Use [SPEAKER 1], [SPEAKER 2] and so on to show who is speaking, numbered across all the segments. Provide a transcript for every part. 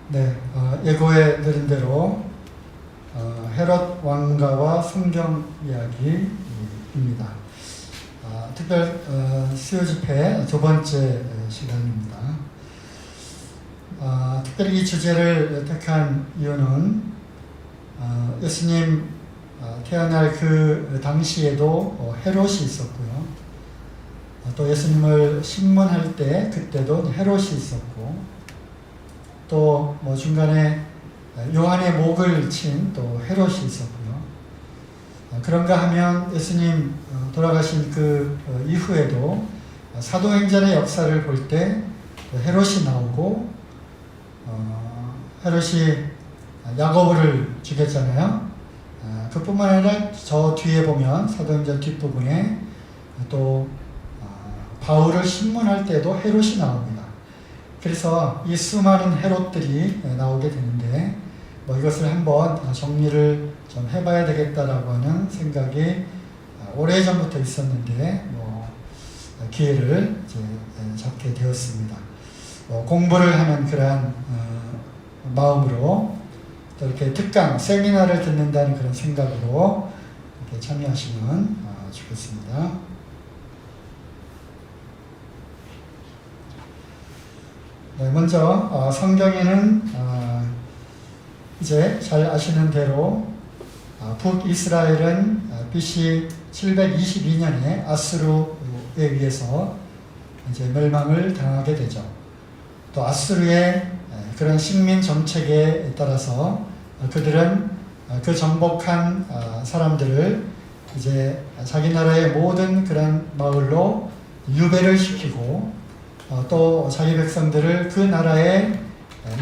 [SPEAKER 1] 네, 예고해 드린 대로 헤롯 왕가와 성경 이야기입니다. 특별 수요 집회 두 번째 시간입니다. 특별히 이 주제를 택한 이유는 예수님 태어날 그 당시에도 헤롯이 있었고요. 또 예수님을 신문할 때 그때도 헤롯이 있었고, 또 중간에 요한의 목을 친 또 헤롯이 있었고요. 그런가 하면 예수님 돌아가신 그 이후에도 사도행전의 역사를 볼 때 헤롯이 나오고, 헤롯이 야고보를 죽였잖아요. 그뿐만 아니라 저 뒤에 보면 사도행전 뒷부분에 또 바울을 신문할 때도 헤롯이 나옵니다. 그래서 이 수많은 헤롯들이 나오게 되는데, 이것을 한번 정리를 좀 해봐야 되겠다라고 하는 생각이 오래전부터 있었는데 기회를 이제 잡게 되었습니다. 공부를 하는 그러한 마음으로, 또 이렇게 특강 세미나를 듣는다는 그런 생각으로 이렇게 참여하시면 좋겠습니다. 네, 먼저 성경에는 이제 잘 아시는 대로 북이스라엘은 BC 722년에 아수르에 의해서 이제 멸망을 당하게 되죠. 또 아수르의 그런 식민 정책에 따라서 그들은 그 정복한 사람들을 이제 자기 나라의 모든 그런 마을로 유배를 시키고, 또 자기 백성들을 그 나라에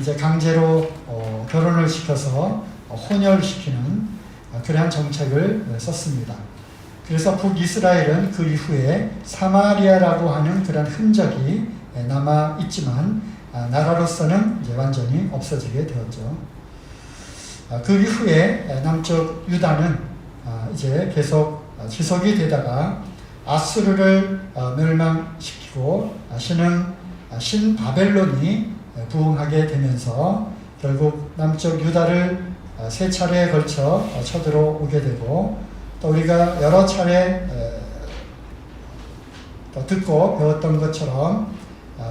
[SPEAKER 1] 이제 강제로 결혼을 시켜서 혼혈시키는 그러한 정책을 썼습니다. 그래서 북이스라엘은 그 이후에 사마리아라고 하는 그런 흔적이 남아 있지만 나라로서는 이제 완전히 없어지게 되었죠. 그 이후에 남쪽 유다는 이제 계속 지속이 되다가 아수르를 멸망시키고 신 바벨론이 부흥하게 되면서 결국 남쪽 유다를 세 차례에 걸쳐 쳐들어오게 되고, 또 우리가 여러 차례 듣고 배웠던 것처럼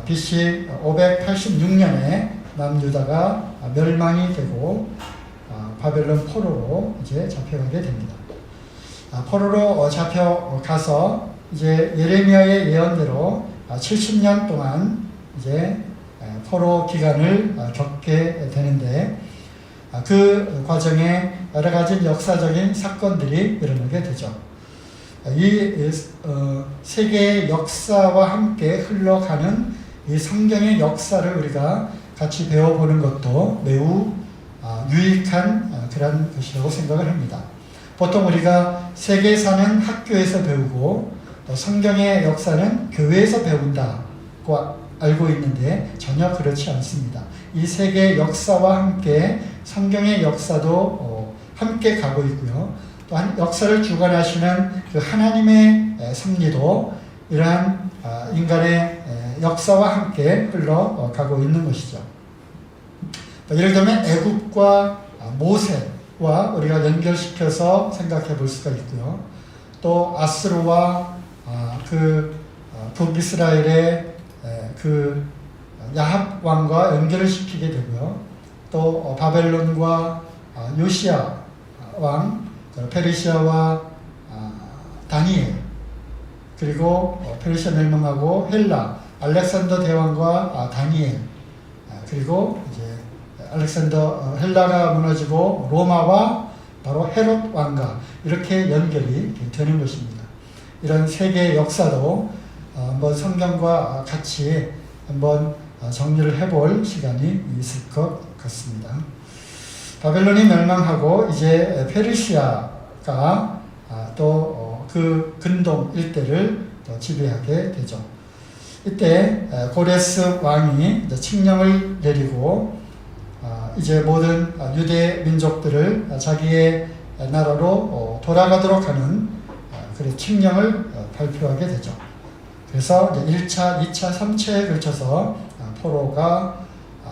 [SPEAKER 1] BC 586년에 남유다가 멸망이 되고 바벨론 포로로 이제 잡혀가게 됩니다. 포로로 잡혀가서 이제 예레미야의 예언대로 70년 동안 이제 포로 기간을 겪게 되는데, 그 과정에 여러 가지 역사적인 사건들이 일어나게 되죠. 이 세계의 역사와 함께 흘러가는 이 성경의 역사를 우리가 같이 배워보는 것도 매우 유익한 그런 것이라고 생각을 합니다. 보통 우리가 세계사는 학교에서 배우고 또 성경의 역사는 교회에서 배운다고 알고 있는데 전혀 그렇지 않습니다. 이 세계의 역사와 함께 성경의 역사도 함께 가고 있고요. 또한 역사를 주관하시는 그 하나님의 섭리도 이러한 인간의 역사와 함께 흘러가고 있는 것이죠. 예를 들면 애굽과 모세와 우리가 연결시켜서 생각해 볼 수가 있고요. 또 아스루와 그 북이스라엘의 그 야합 왕과 연결을 시키게 되고요. 또 바벨론과 요시야 왕, 페르시아와 다니엘, 그리고 페르시아 멸망하고 헬라, 알렉산더 대왕과 다니엘, 그리고 이제 헬라가 무너지고 로마와 바로 헤롯 왕가, 이렇게 연결이 되는 것입니다. 이런 세계의 역사도 한번 성경과 같이 한번 정리를 해볼 시간이 있을 것 같습니다. 바벨론이 멸망하고 이제 페르시아가 또 그 근동 일대를 지배하게 되죠. 이때 고레스 왕이 칙령을 내리고 이제 모든 유대 민족들을 자기의 나라로 돌아가도록 하는 그런 칙령을 발표하게 되죠. 그래서 1차, 2차, 3차에 걸쳐서 포로가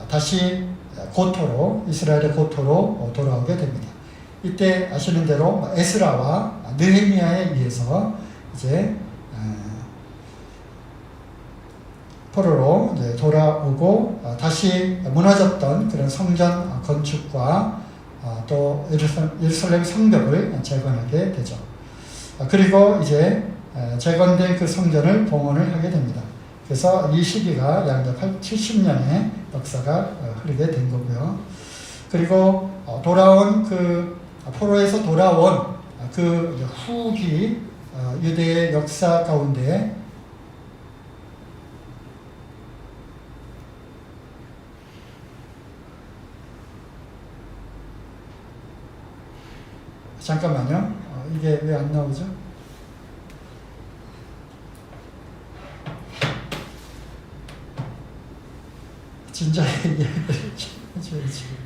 [SPEAKER 1] 다시 고토로, 이스라엘의 고토로 돌아오게 됩니다. 이때 아시는 대로 에스라와 느헤미야에 의해서 이제 포로로 돌아오고 다시 무너졌던 그런 성전 건축과 또 예루살렘 성벽을 재건하게 되죠. 그리고 이제 재건된 그 성전을 봉헌을 하게 됩니다. 그래서 이 시기가 약 70년의 역사가 흐르게 된 거고요. 그리고 돌아온 그 포로에서 돌아온 그 후기 유대의 역사 가운데 잠깐만요. 이게 왜 안 나오죠? 진짜 얘기를 해줘야지.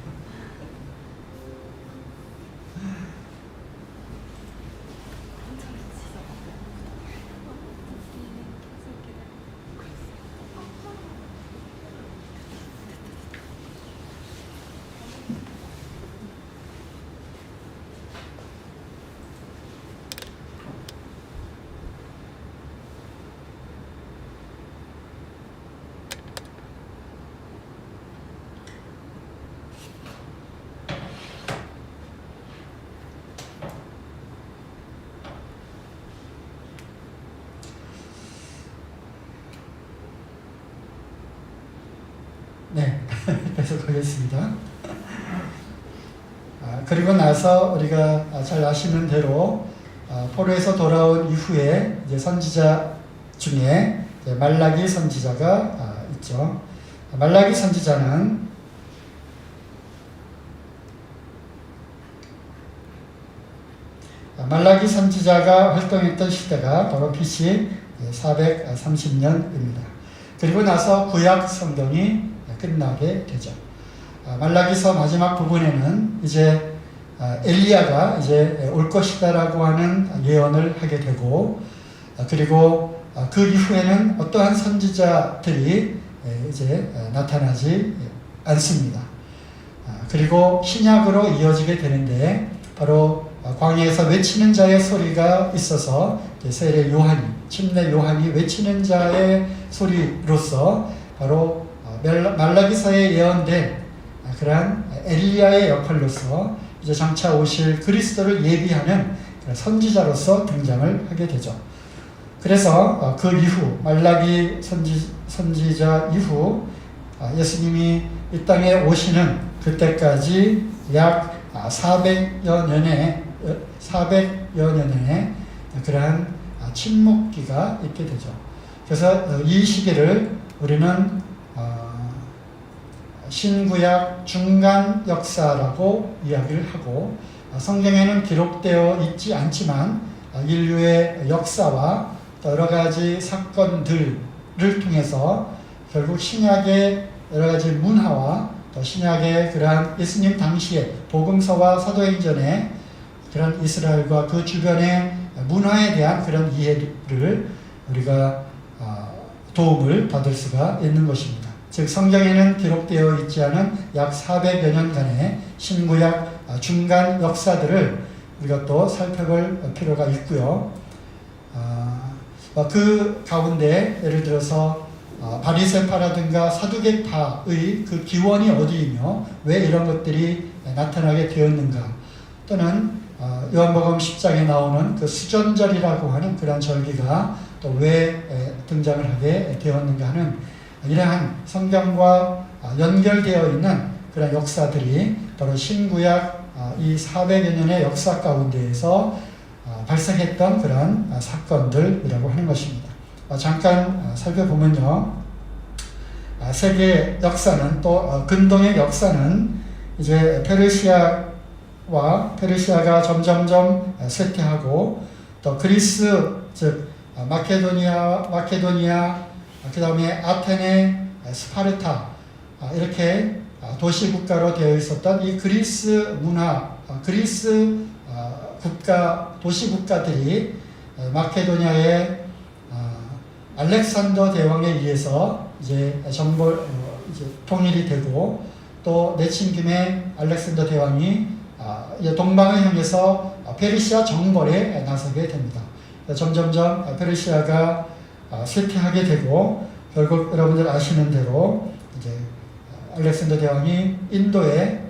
[SPEAKER 1] 네, 계속하겠습니다. 그리고 나서 우리가 잘 아시는 대로 포로에서 돌아온 이후에 이제 선지자 중에 이제 말라기 선지자가 있죠. 말라기 선지자는 말라기 선지자가 활동했던 시대가 바로 BC 430년입니다. 그리고 나서 구약 성경이 끝나게 되죠. 말라기서 마지막 부분에는 이제 엘리야가 이제 올 것이다라고 하는 예언을 하게 되고, 그리고 그 이후에는 어떠한 선지자들이 이제 나타나지 않습니다. 그리고 신약으로 이어지게 되는데, 바로 광야에서 외치는 자의 소리가 있어서 세례 요한이, 침례 요한이 외치는 자의 소리로서 바로 말라기서에 예언된 그러한 엘리야의 역할로서 이제 장차 오실 그리스도를 예비하는 선지자로서 등장을 하게 되죠. 그래서 그 이후 말라기 선지자 이후 예수님이 이 땅에 오시는 그때까지 약 400여 년의 그러한 침묵기가 있게 되죠. 그래서 이 시기를 우리는 신구약 중간 역사라고 이야기를 하고, 성경에는 기록되어 있지 않지만 인류의 역사와 여러 가지 사건들을 통해서 결국 신약의 여러 가지 문화와 또 신약의 그러한 예수님 당시의 복음서와 사도행전의 그런 이스라엘과 그 주변의 문화에 대한 그런 이해를 우리가 도움을 받을 수가 있는 것입니다. 즉 성경에는 기록되어 있지 않은 약 400여 년간의 신구약 중간 역사들을 우리가 또 살펴볼 필요가 있고요. 그 가운데 예를 들어서 바리새파라든가 사두개파의 그 기원이 어디이며 왜 이런 것들이 나타나게 되었는가, 또는 요한복음 10장에 나오는 그 수전절이라고 하는 그런 절기가 또 왜 등장을 하게 되었는가 하는 이러한 성경과 연결되어 있는 그런 역사들이 바로 신구약 이 400여 년의 역사 가운데에서 발생했던 그런 사건들이라고 하는 것입니다. 잠깐 살펴보면요, 세계 역사는 또 근동의 역사는 이제 페르시아가 점점점 쇠퇴하고, 또 그리스 즉 마케도니아 그 다음에 아테네, 스파르타 이렇게 도시국가로 되어 있었던 이 그리스 문화, 그리스 도시국가들이 마케도니아의 알렉산더 대왕에 의해서 이제 통일이 되고, 또 내친김에 알렉산더 대왕이 동방을 향해서 페르시아 정벌에 나서게 됩니다. 점점점 페르시아가 쇠퇴하게 되고 결국 여러분들 아시는 대로 이제 알렉산더 대왕이 인도의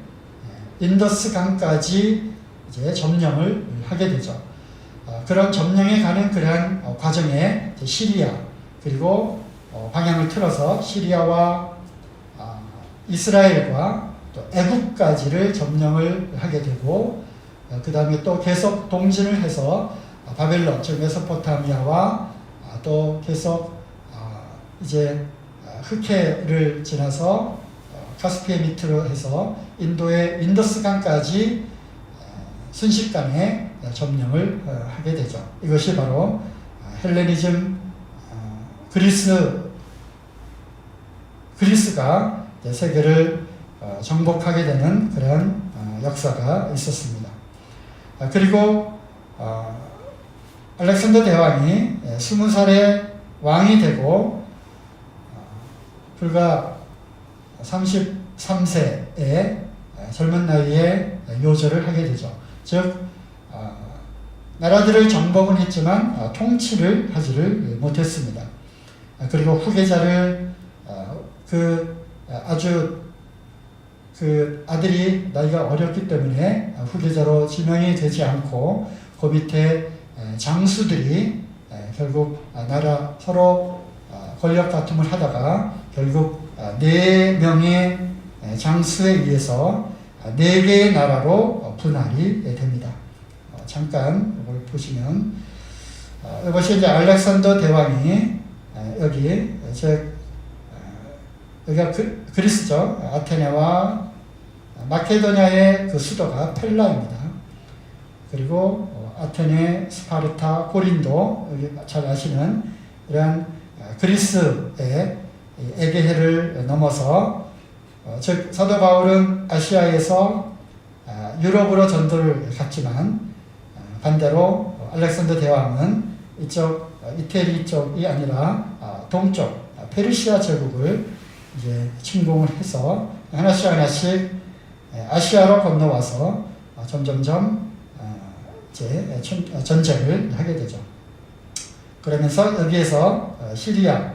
[SPEAKER 1] 인더스 강까지 이제 점령을 하게 되죠. 그런 점령에 가는 그러한 과정에 시리아 그리고 방향을 틀어서 시리아와 이스라엘과 또 애국까지를 점령을 하게 되고 그 다음에 또 계속 동진을 해서 바벨론 즉 메소포타미아와 또 계속 이제 흑해를 지나서 카스피해 밑으로 해서 인도의 인더스강까지 순식간에 점령을 하게 되죠. 이것이 바로 헬레니즘 그리스가 세계를 정복하게 되는 그런 역사가 있었습니다. 그리고 알렉산더 대왕이 20살의 왕이 되고 불과 33세의 젊은 나이에 요절을 하게 되죠. 즉 나라들을 정복은 했지만 통치를 하지를 못했습니다. 그리고 후계자를 아주 아들이 나이가 어렸기 때문에 후계자로 지명이 되지 않고 그 밑에 장수들이 결국 나라 서로 권력 다툼을 하다가 결국 4명의 장수에 의해서 4개의 나라로 분할이 됩니다. 잠깐 이걸 보시면 이것이 이제 알렉산더 대왕이 여기가 그리스죠. 아테네와 마케도니아의 그 수도가 펠라입니다. 그리고 아테네, 스파르타, 고린도 여기 잘 아시는 이러한 그리스의 에게해를 넘어서 즉 사도 바울은 아시아에서 유럽으로 전도를 갔지만 반대로 알렉산더 대왕은 이쪽 이태리 쪽이 아니라 동쪽 페르시아 제국을 이제 침공을 해서 하나씩 아시아로 건너와서 점점점 이제 전쟁을 하게 되죠. 그러면서 여기에서 시리아,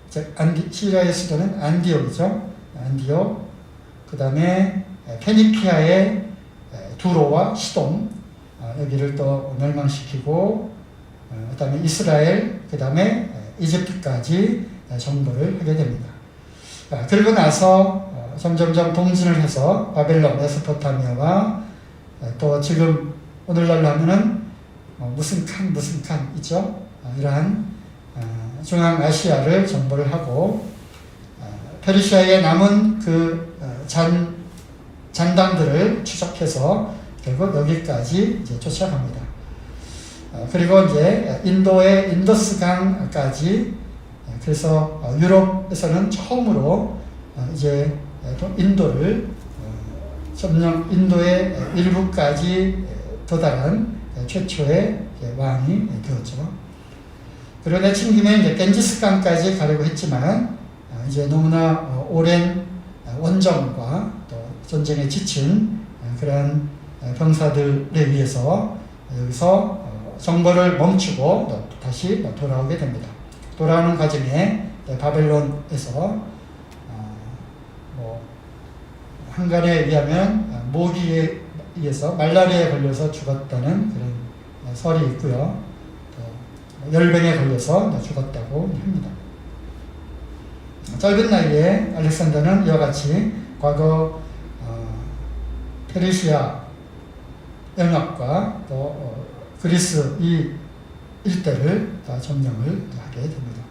[SPEAKER 1] 즉 시리아의 수도는 안디옥이죠. 안디옥, 그 다음에 페니키아의 두로와 시돈, 여기를 또 멸망시키고, 그 다음에 이스라엘, 그 다음에 이집트까지 정복을 하게 됩니다. 그리고 나서 점점점 동진을 해서 바벨론, 메소포타미아와 또 지금 오늘날로 하면은 무슨 칸 있죠? 이러한 중앙아시아를 정복을 하고 페르시아에 남은 그 잔당들을 추적해서 결국 여기까지 이제 쫓아갑니다. 그리고 이제 인도의 인더스강까지 그래서 유럽에서는 처음으로 이제 인도를 인도의 일부까지 도달한 최초의 왕이 되었죠. 그리고 내친 김에 이제 겐지스강까지 가려고 했지만 이제 너무나 오랜 원정과 또 전쟁에 지친 그런 병사들에 의해서 여기서 정벌을 멈추고 또 다시 돌아오게 됩니다. 돌아오는 과정에 바벨론에서 한간에 의하면 모기에 의해서 말라리아에 걸려서 죽었다는 그런 설이 있고요. 또 열병에 걸려서 죽었다고 합니다. 짧은 나이에 알렉산더는 이와 같이 과거 페르시아 영역과 또 그리스 이 일대를 다 점령을 하게 됩니다.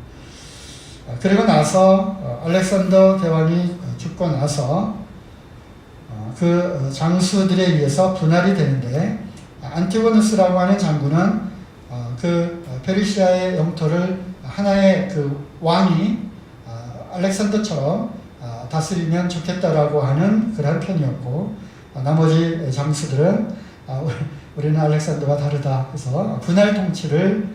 [SPEAKER 1] 그리고 나서 알렉산더 대왕이 죽고 나서 그 장수들에 의해서 분할이 되는데 안티고누스라고 하는 장군은 그 페르시아의 영토를 하나의 그 왕이 알렉산더처럼 다스리면 좋겠다라고 하는 그런 편이었고 나머지 장수들은 우리는 알렉산더와 다르다 해서 분할 통치를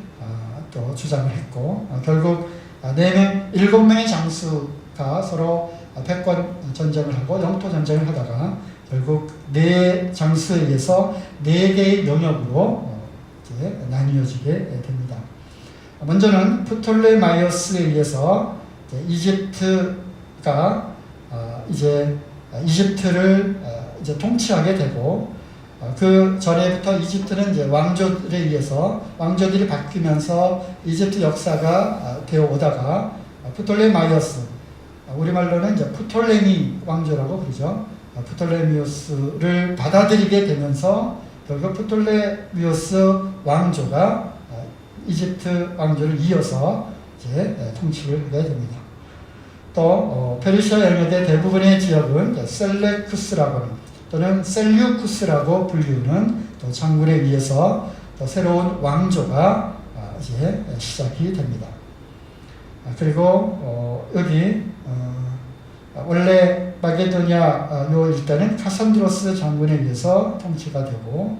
[SPEAKER 1] 또 주장을 했고 결국 7명의 장수가 서로 패권 전쟁을 하고 영토 전쟁을 하다가 결국 네 장수에 의해서 네 개의 영역으로 이제 나뉘어지게 됩니다. 먼저는 프톨레마이오스에 의해서 이집트가 이제 이집트를 이제 통치하게 되고, 그 전에부터 이집트는 이제 왕조들에 의해서 왕조들이 바뀌면서 이집트 역사가 되어 오다가 프톨레마이오스, 우리말로는 이제 프톨레미 왕조라고 부르죠. 프톨레미오스를 받아들이게 되면서 결국 프톨레미오스 왕조가 이집트 왕조를 이어서 이제 통치를 하게 됩니다. 또 페르시아 영역의 대부분의 지역은 셀레쿠스라고 하는 또는 셀류쿠스라고 불리우는 또 장군에 의해서 또 새로운 왕조가 이제 시작이 됩니다. 그리고 여기 원래 마게도니아 요 일단은 카산드로스 장군에 의해서 통치가 되고,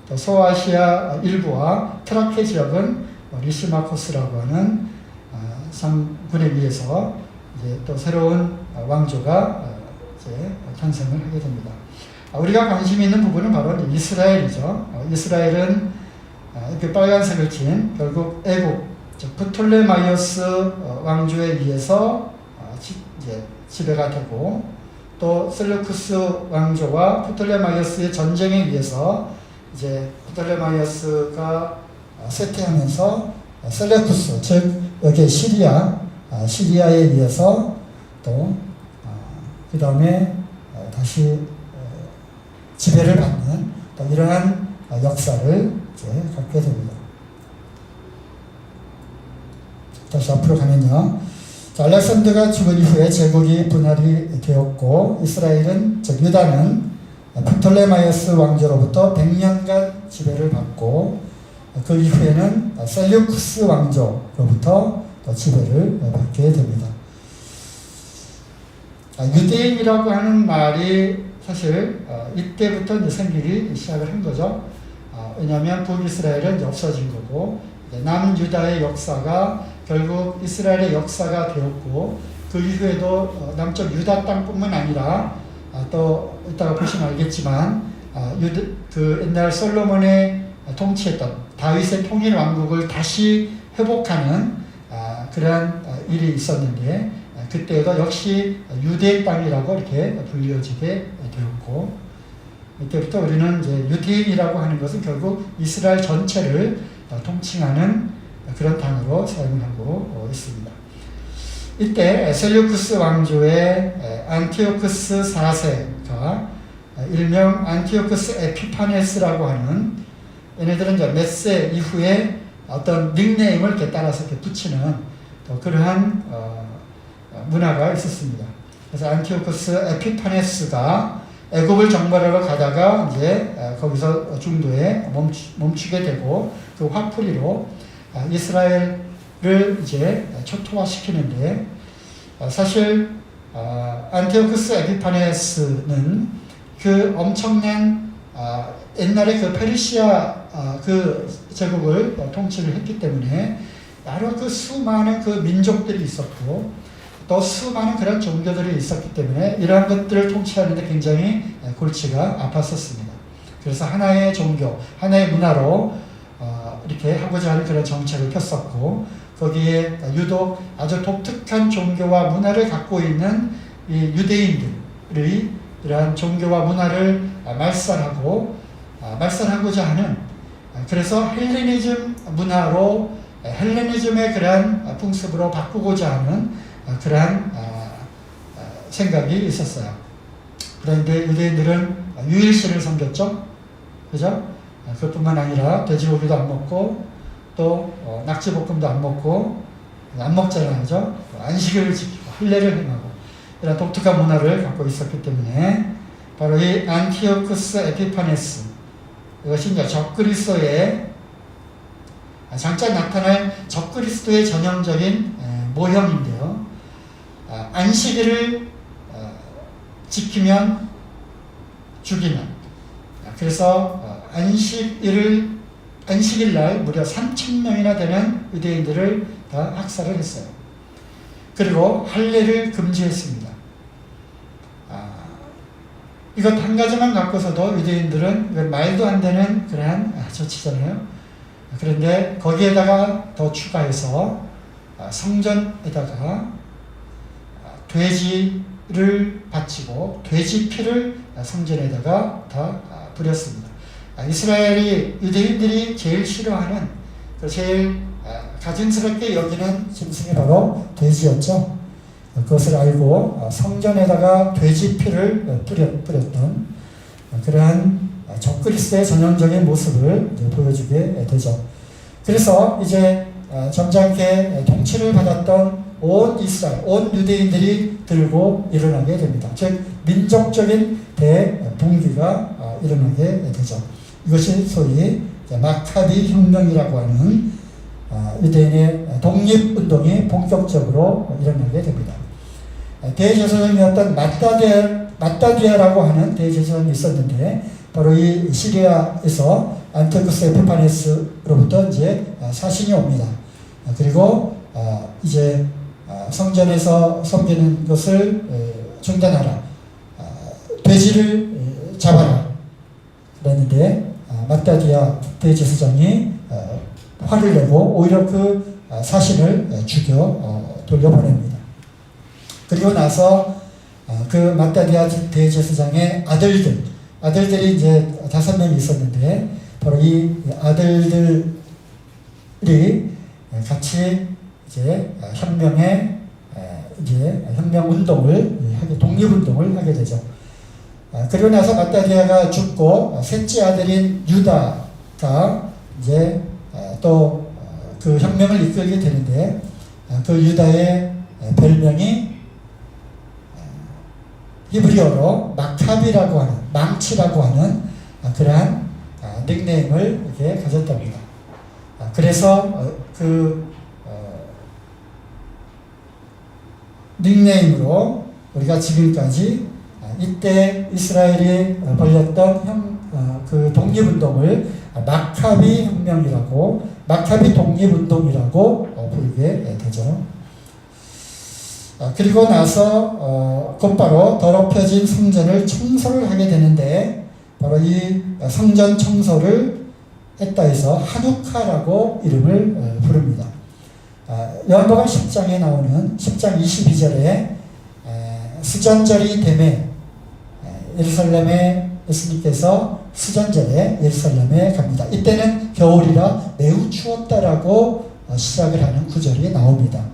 [SPEAKER 1] 또 소아시아 일부와 트라케 지역은 리시마코스라고 하는 장군에 의해서 이제 또 새로운 왕조가 이제 탄생을 하게 됩니다. 우리가 관심이 있는 부분은 바로 이스라엘이죠. 이스라엘은 이렇게 빨간색을 친 결국 애국, 즉 프톨레마이오스 왕조에 의해서 이제 지배가 되고, 또 셀루쿠스 왕조와 프톨레마이오스의 전쟁에 의해서 이제 프톨레마이오스가 쇠퇴하면서 셀레쿠스, 즉 여기 시리아에 의해서 또 그 다음에 다시 지배를 받는 또 이러한 역사를 이제 갖게 됩니다. 다시 앞으로 가면요. 자, 알렉산더가 죽은 이후에 제국이 분할이 되었고, 이스라엘은, 즉 유다는 프톨레마이오스 왕조로부터 100년간 지배를 받고, 그 이후에는 셀류쿠스 왕조로부터 지배를 받게 됩니다. 유대인이라고 하는 말이 사실 이때부터 이제 생기기 시작을 한 거죠. 왜냐하면 북이스라엘은 이제 없어진 거고, 남유다의 역사가 결국 이스라엘의 역사가 되었고, 그 이후에도 남쪽 유다 땅뿐만 아니라 또 이따가 보시면 알겠지만 그 옛날 솔로몬의 통치했던 다윗의 통일 왕국을 다시 회복하는 그러한 일이 있었는데, 그때도 역시 유대 땅이라고 이렇게 불려지게 되었고, 이때부터 우리는 이제 유대인이라고 하는 것은 결국 이스라엘 전체를 통칭하는 그런 단어로 사용을 하고 있습니다. 이때 셀류쿠스 왕조의 안티오쿠스 4세가 일명 안티오쿠스 에피파네스라고 하는, 얘네들은 이제 몇 세 이후에 어떤 닉네임을 이렇게 따라서 이렇게 붙이는 또 그러한 문화가 있었습니다. 그래서 안티오쿠스 에피파네스가 애굽을 정벌하러 가다가 이제 거기서 중도에 멈추게 되고, 그 화풀이로 이스라엘을 이제 초토화시키는데, 사실 안티오쿠스 에피파네스는 그 엄청난 옛날에 그 페르시아 그 제국을 통치를 했기 때문에 여러 그 수많은 그 민족들이 있었고, 또 수많은 그런 종교들이 있었기 때문에 이러한 것들을 통치하는데 굉장히 골치가 아팠었습니다. 그래서 하나의 종교, 하나의 문화로 이렇게 하고자 하는 그런 정책을 폈었고, 거기에 유독 아주 독특한 종교와 문화를 갖고 있는 이 유대인들의 이러한 종교와 문화를 말살하고자 하는, 그래서 헬레니즘 문화로 헬레니즘의 그러한 풍습으로 바꾸고자 하는 그러한 생각이 있었어요. 그런데 유대인들은 유일신을 섬겼죠. 그죠? 그것뿐만 아니라 돼지고기도 안 먹고, 또 낙지볶음도 안 먹고, 안 먹잖아요. 그죠? 안식일을 지키고 할례를 행하고 이런 독특한 문화를 갖고 있었기 때문에 바로 이 안티오쿠스 에피파네스, 이것이 이제 적그리스도의 장차 나타날 적그리스도의 전형적인 모형인데요. 안식일을 지키면 죽이는, 그래서 안식일 날 무려 3,000명이나 되는 유대인들을 다 학살을 했어요. 그리고 할례를 금지했습니다. 이것 한 가지만 갖고서도 유대인들은 말도 안 되는 그러한 조치잖아요. 그런데 거기에다가 더 추가해서 성전에다가 돼지를 바치고 돼지 피를 성전에다가 다 뿌렸습니다. 이스라엘이 유대인들이 제일 싫어하는 제일 가증스럽게 여기는 짐승이 바로 돼지였죠. 그것을 알고 성전에다가 돼지 피를 뿌렸던 그러한 적그리스도의 전형적인 모습을 보여주게 되죠. 그래서 이제 점잖게 통치를 받았던 온 이스라엘, 온 유대인들이 들고 일어나게 됩니다. 즉 민족적인 대붕기가 일어나게 되죠. 이것이 소위 마카비 혁명이라고 하는 유대인의 독립운동이 본격적으로 일어나게 됩니다. 대제사장이었던 마따디아라고 하는 대제사장이 있었는데 바로 이 시리아에서 안티오쿠스 에피파네스로부터 이제 사신이 옵니다. 그리고 이제 성전에서 섬기는 것을 중단하라, 돼지를 잡아라 그랬는데 마따디아 대제사장이 화를 내고 오히려 그 사신을 죽여 돌려보냅니다. 그리고 나서 그 마따디아 대제사장의 아들들이 이제 5명이 있었는데 바로 이 아들들이 같이 이제 혁명 운동을 하게, 독립운동을 하게 되죠. 그리고 나서 마따디아가 죽고 셋째 아들인 유다가 이제 또 그 혁명을 이끌게 되는데 그 유다의 별명이 히브리어로 마카비라고 하는, 망치라고 하는 그러한 닉네임을 이렇게 가졌답니다. 그래서 그 닉네임으로 우리가 지금까지 이때 이스라엘이 벌였던 그 독립운동을 마카비 혁명이라고, 마카비 독립운동이라고 부르게 되죠. 그리고 나서 곧바로 더럽혀진 성전을 청소를 하게 되는데 바로 이 성전 청소를 했다 해서 하누카라고 이름을 부릅니다. 요한복음 10장에 나오는 10장 22절에 수전절이 되매 예루살렘에 예수님께서 수전절에 예루살렘에 갑니다. 이때는 겨울이라 매우 추웠다라고 시작을 하는 구절이 나옵니다.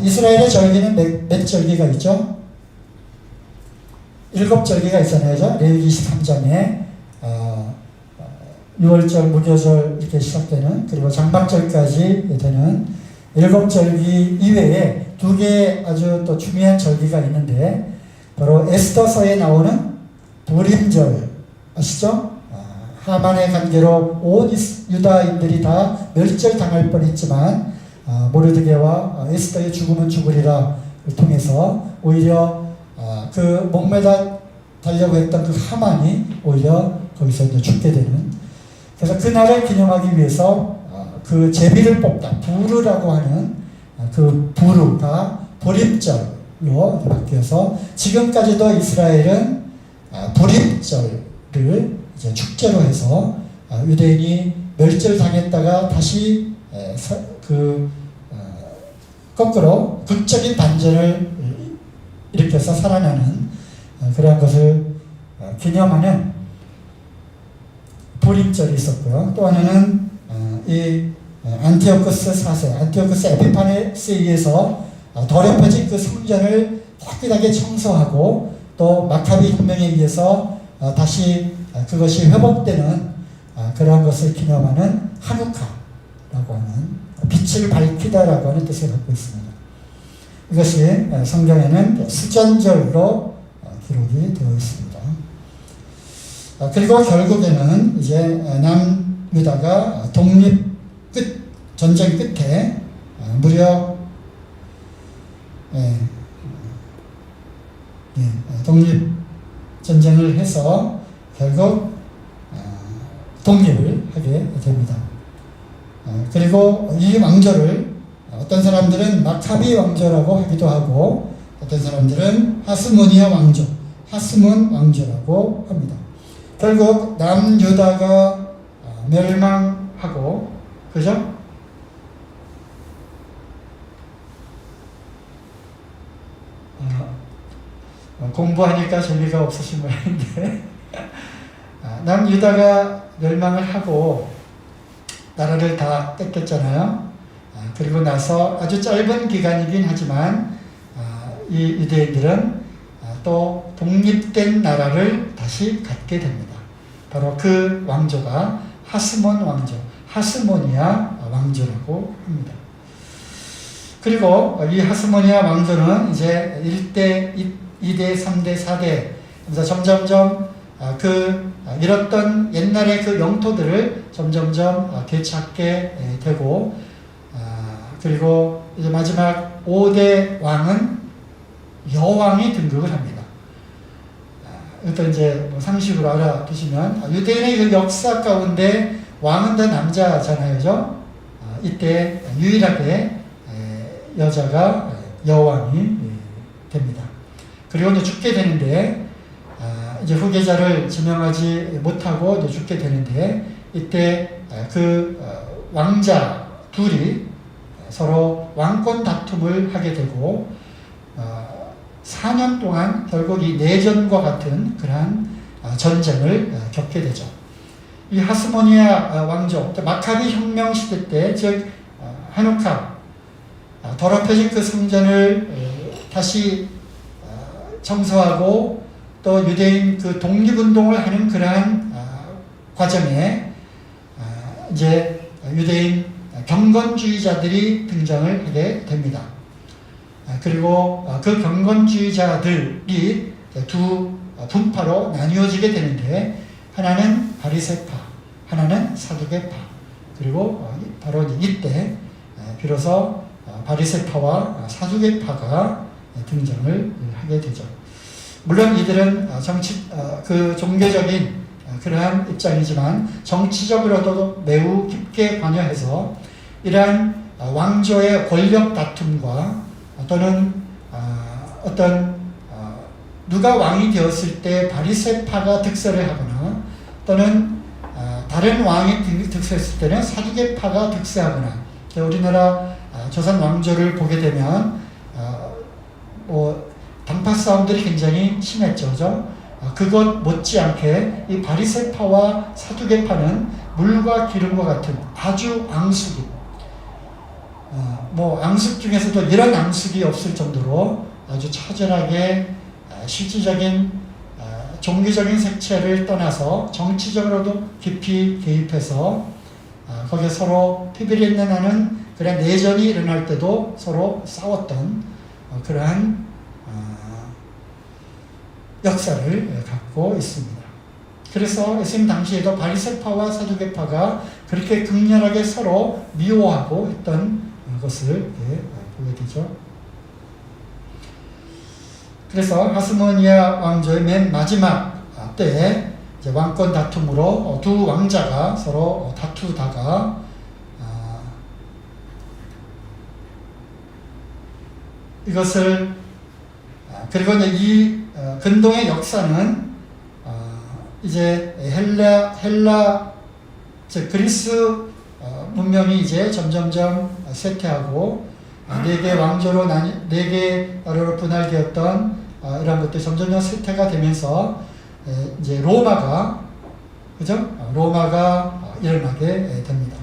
[SPEAKER 1] 이스라엘의 절기는 몇 절기가 있죠? 7절기가 있잖아요. 레위기 23장에 6월절, 무교절 이렇게 시작되는, 그리고 장막절까지 되는 7절기 이외에 2개의 아주 또 중요한 절기가 있는데 바로 에스더서에 나오는 부림절 아시죠? 하만의 관계로 온 유다인들이 다 멸절당할 뻔했지만 모르드게와 에스더의 죽음은 죽으리라를 통해서 오히려 그 목매다 달려고 했던 그 하만이 오히려 거기서 이제 죽게 되는, 그래서 그날을 기념하기 위해서 그 제비를 뽑다, 부르라고 하는 그 부르가 부림절로 바뀌어서 지금까지도 이스라엘은 부림절을 이제 축제로 해서 유대인이 멸절당했다가 다시 거꾸로 극적인 반전을 일으켜서 살아나는 그러한 것을 기념하는 부림절이 있었고요. 또 하나는 이 안티오쿠스 4세, 안티오쿠스 에피파네스에 의해서 더럽혀진 그 성전을 깨끗하게 청소하고 또 마카비 혁명에 의해서 다시 그것이 회복되는 그러한 것을 기념하는 하누카라고 하는, 빛을 밝히다라고 하는 뜻을 갖고 있습니다. 이것이 성경에는 수전절로 기록이 되어 있습니다. 그리고 결국에는 이제 남유다가 전쟁 끝에 무려 독립전쟁을 해서 결국 독립을 하게 됩니다. 그리고 이 왕조를 어떤 사람들은 마카비 왕조라고 하기도 하고 어떤 사람들은 하스모니아 왕조, 하스몬 왕조라고 합니다. 결국 남유다가 멸망하고, 그죠? 공부하니까 재미가 없으신 모양인데 남유다가 멸망을 하고 나라를 다 뺏겼잖아요. 그리고 나서 아주 짧은 기간이긴 하지만 이 유대인들은 또 독립된 나라를 다시 갖게 됩니다. 바로 그 왕조가 하스몬 왕조, 하스모니아 왕조라고 합니다. 그리고 이 하스모니아 왕조는 이제 1대, 2대, 3대, 4대 그래서 점점점 잃었던 옛날의 그 영토들을 점점점 되찾게 되고, 그리고 이제 마지막 5대 왕은 여왕이 등극을 합니다. 일단 이제 뭐 상식으로 알아두시면 유대인의 그 역사 가운데 왕은 다 남자잖아요, 그죠? 이때 유일하게 여자가 여왕이 됩니다. 그리고 이제 죽게 되는데 이제 후계자를 지명하지 못하고 이제 죽게 되는데 이때 그 왕자 둘이 서로 왕권 다툼을 하게 되고 4년 동안 결국 이 내전과 같은 그러한 전쟁을 겪게 되죠. 이 하스모니아 왕조, 마카비 혁명 시대 때, 즉 하누카, 더럽혀진 그 성전을 다시 청소하고 또 유대인 그 독립운동을 하는 그러한 과정에 이제 유대인 경건주의자들이 등장을 하게 됩니다. 그리고 그 경건주의자들이 두 분파로 나뉘어지게 되는데 하나는 바리새파, 하나는 사두개파. 그리고 바로 이때 비로소 바리새파와 사두개파가 등장을 하게 되죠. 물론 이들은 그 종교적인 그러한 입장이지만 정치적으로도 매우 깊게 관여해서 이러한 왕조의 권력 다툼과 또는 누가 왕이 되었을 때 바리새파가 득세를 하거나 또는 다른 왕이 득세했을 때는 사두개파가 득세하거나, 우리나라 조선 왕조를 보게 되면 당파 싸움들이 굉장히 심했죠, 그죠? 그것 못지않게 이 바리새파와 사두개파는 물과 기름과 같은 아주 앙숙이, 앙숙 중에서도 이런 앙숙이 없을 정도로 아주 처절하게 실질적인 종교적인 색채를 떠나서 정치적으로도 깊이 개입해서 거기에 서로 피비린내 나는 그런 내전이 일어날 때도 서로 싸웠던 그러한 역사를 갖고 있습니다. 그래서 예수님 당시에도 바리새파와 사두개파가 그렇게 극렬하게 서로 미워하고 했던 것을 보게 되죠. 그래서 하스모니아 왕조의 맨 마지막 때에 이제 왕권 다툼으로 두 왕자가 서로 다투다가 이것을 그리고 이제 이 근동의 역사는 이제 헬라 즉 그리스 문명이 이제 점점점 쇠퇴하고 네 개 왕조로 네 개 나라로 분할되었던 이런 것들이 점점점 쇠퇴가 되면서 이제 로마가 일어나게 됩니다.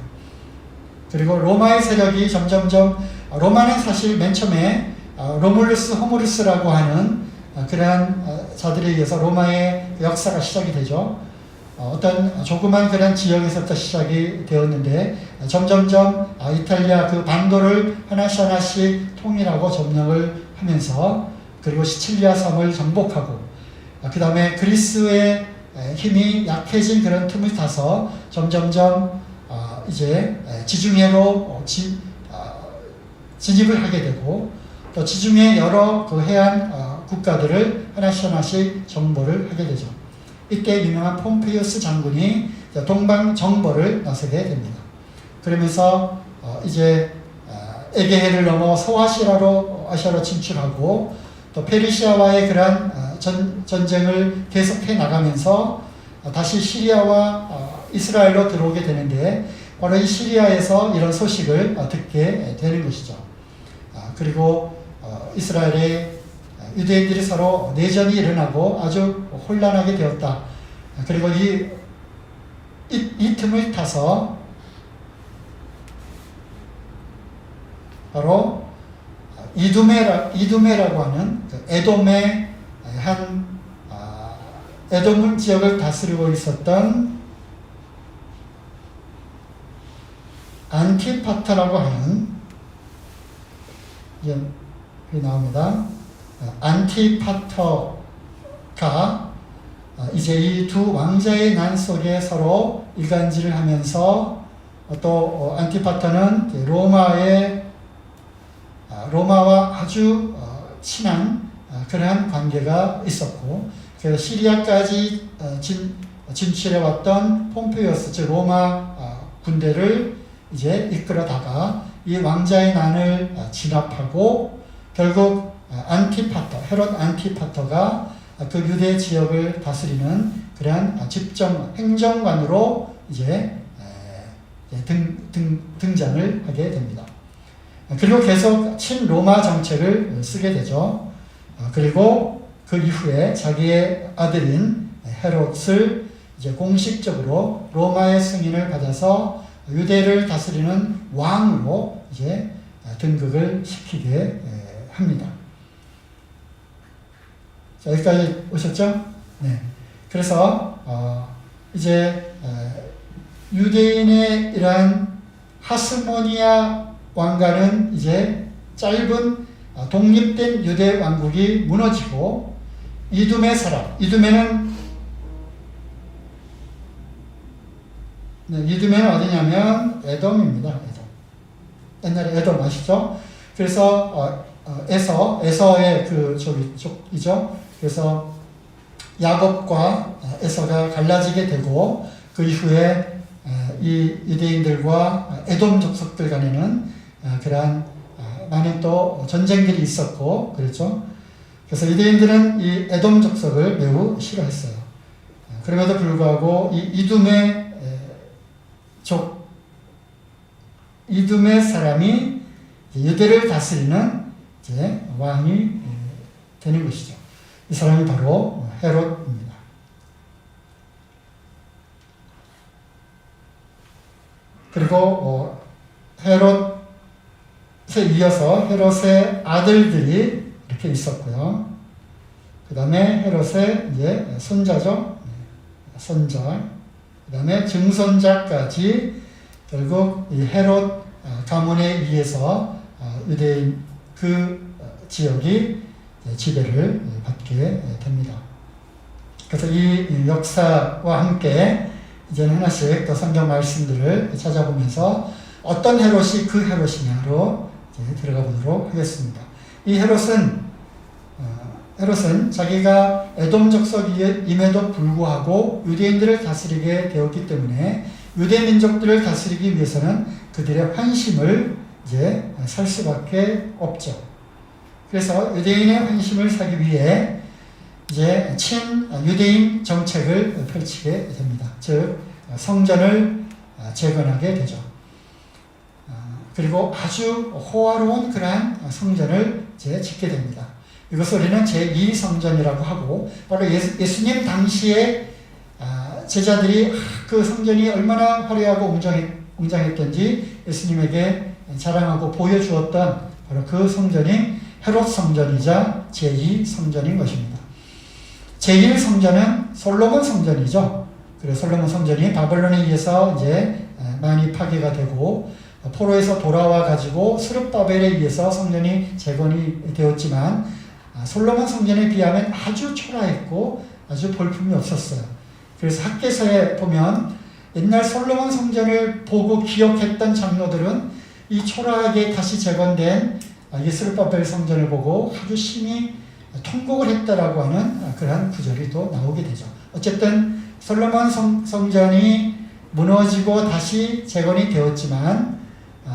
[SPEAKER 1] 그리고 로마의 세력이 점점점 로마는 사실 맨 처음에 로물루스 호무루스라고 하는 그러한 자들에 의해서 로마의 역사가 시작이 되죠. 어떤 조그만 그런 지역에서부터 시작이 되었는데 점점점 이탈리아 그 반도를 하나씩 통일하고 점령을 하면서 그리고 시칠리아 섬을 정복하고 그 다음에 그리스의 힘이 약해진 그런 틈을 타서 점점점 이제 지중해로 진입을 하게 되고 또 지중해 여러 그 해안 국가들을 하나씩 정보를 하게 되죠. 이때 유명한 폼페이우스 장군이 동방 정벌을 나서게 됩니다. 그러면서 이제 에게해를 넘어 서아시아로 진출하고 또 페르시아와의 그러한 전쟁을 계속해 나가면서 다시 시리아와 이스라엘로 들어오게 되는데 바로 이 시리아에서 이런 소식을 듣게 되는 것이죠. 그리고 이스라엘의 유대인들이 서로 내전이 일어나고 아주 혼란하게 되었다. 그리고 이 틈을 타서 바로 이두메라고 하는 에돔의 에돔 지역을 다스리고 있었던 안티파터라고 하는, 여기 나옵니다. 안티파터가 이제 이 두 왕자의 난 속에 서로 이간질을 하면서 또 안티파터는 로마와 아주 친한 그러한 관계가 있었고, 그래서 시리아까지 진출해왔던 폼페이오스, 즉 로마 군대를 이제 이끌어다가 이 왕자의 난을 진압하고 결국 헤롯 안티파터가 그 유대 지역을 다스리는 그러한 행정관으로 이제 등장을 하게 됩니다. 그리고 계속 친로마 정책을 쓰게 되죠. 그리고 그 이후에 자기의 아들인 헤롯을 이제 공식적으로 로마의 승인을 받아서 유대를 다스리는 왕으로 이제 등극을 시키게 합니다. 자, 여기까지 오셨죠? 네. 그래서 이제 유대인의 이러한 하스모니아 왕가는 이제 짧은 독립된 유대 왕국이 무너지고 이두메 사람, 이두메는 어디냐면 에돔입니다. 에돔. 옛날에 에돔 아시죠? 그래서 에서의 그 쪽이죠. 그래서 야곱과 에서가 갈라지게 되고 그 이후에 이 유대인들과 에돔 족속들 간에는 그러한 많은 또 전쟁들이 있었고 그렇죠. 그래서 유대인들은 이 에돔 족속을 매우 싫어했어요. 그럼에도 불구하고 이 이두메 사람이 유대를 다스리는 이제 왕이 되는 것이죠. 이 사람이 바로 헤롯입니다. 그리고 헤롯에 이어서 헤롯의 아들들이 이렇게 있었고요. 그 다음에 헤롯의 이제 손자죠. 손자. 그 다음에 증손자까지 결국 이 헤롯 가문에 의해서 유대인 그 지역이 지배를 받게 됩니다. 그래서 이 역사와 함께 이제는 하나씩 더 성경 말씀들을 찾아보면서 어떤 헤롯이 그 헤롯이냐로 들어가 보도록 하겠습니다. 이 헤롯은 자기가 에돔 족속임에도 불구하고 유대인들을 다스리게 되었기 때문에 유대 민족들을 다스리기 위해서는 그들의 환심을 이제 살 수밖에 없죠. 그래서 유대인의 환심을 사기 위해 이제 친유대인 정책을 펼치게 됩니다. 즉 성전을 재건하게 되죠. 그리고 아주 호화로운 그러한 성전을 이제 짓게 됩니다. 이것을 우리는 제2성전이라고 하고 바로 예수님 당시에 제자들이 그 성전이 얼마나 화려하고 웅장했던지 예수님에게 자랑하고 보여주었던 바로 그 성전이 헤롯 성전이자 제2성전인 것입니다. 제1성전은 솔로몬 성전이죠. 그래서 솔로몬 성전이 바벨론에 의해서 이제 많이 파괴가 되고 포로에서 돌아와 가지고 스룹바벨에 의해서 성전이 재건이 되었지만 솔로몬 성전에 비하면 아주 초라했고 아주 볼품이 없었어요. 그래서 학개서에 보면 옛날 솔로몬 성전을 보고 기억했던 장로들은 이 초라하게 다시 재건된 스룹바벨 성전을 보고 아주 심히 통곡을 했다라고 하는 그러한 구절이 또 나오게 되죠. 어쨌든 솔로몬 성전이 무너지고 다시 재건이 되었지만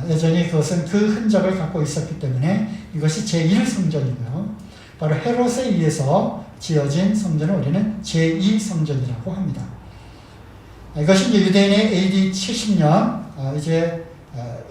[SPEAKER 1] 여전히 그것은 그 흔적을 갖고 있었기 때문에 이것이 제1성전이고요. 바로 헤롯에 의해서 지어진 성전을 우리는 제2성전이라고 합니다. 이것이 이제 유대인의 AD 70년 이제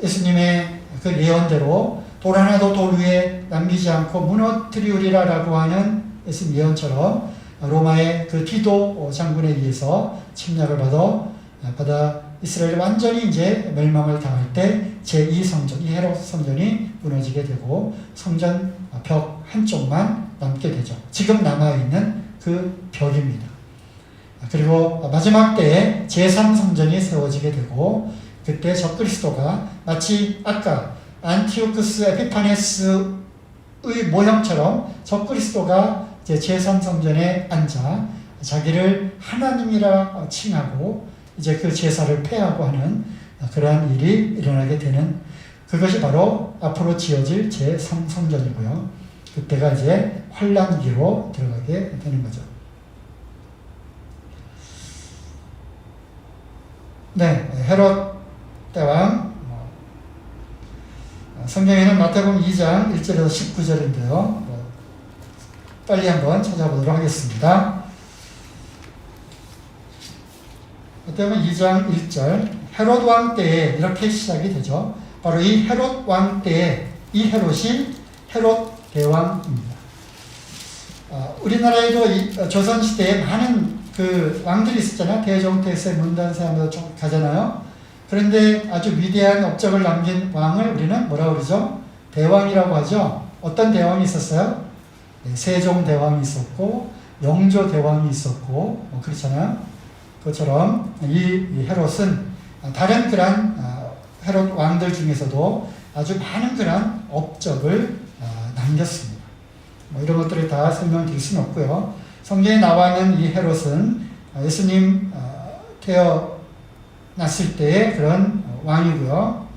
[SPEAKER 1] 예수님의 그 예언대로 돌 하나도 돌 위에 남기지 않고 무너뜨리우리라라고 하는 예수님 예언처럼 로마의 그 디도 장군에 의해서 침략을 받아 이스라엘이 완전히 이제 멸망을 당할 때 제2성전, 이 헤롯 성전이 무너지게 되고 성전 벽 한쪽만 남게 되죠. 지금 남아있는 그 벽입니다. 그리고 마지막 때에 제3성전이 세워지게 되고 그때 적그리스도가 마치 아까 안티오쿠스 에피파네스의 모형처럼 적그리스도가 이제 제3성전에 앉아 자기를 하나님이라 칭하고 이제 그 제사를 폐하고 하는 그러한 일이 일어나게 되는 그것이 바로 앞으로 지어질 제3성전이고요. 그때가 이제 환란기로 들어가게 되는 거죠. 네, 헤롯 대왕 성경에는 마태복음 2장 1절에서 19절인데요. 빨리 한번 찾아보도록 하겠습니다. 마태복음 2장 1절 헤롯 왕 때에 이렇게 시작이 되죠. 바로 이 헤롯 왕 때에 이 헤롯이 헤롯 대왕입니다. 우리나라에도 조선시대에 많은 그 왕들이 있었잖아요. 대종태세, 문단세 좀 가잖아요. 그런데 아주 위대한 업적을 남긴 왕을 우리는 뭐라고 그러죠? 대왕이라고 하죠. 어떤 대왕이 있었어요? 네, 세종대왕이 있었고 영조대왕이 있었고 그렇잖아요. 그것처럼 이 헤롯은 다른 그런 헤롯 왕들 중에서도 아주 많은 그런 업적을 남겼습니다. 이런 것들을 다 설명드릴 수는 없고요. 성경에 나와 있는 이 헤롯은 예수님 태어났을 때의 그런 왕이고요.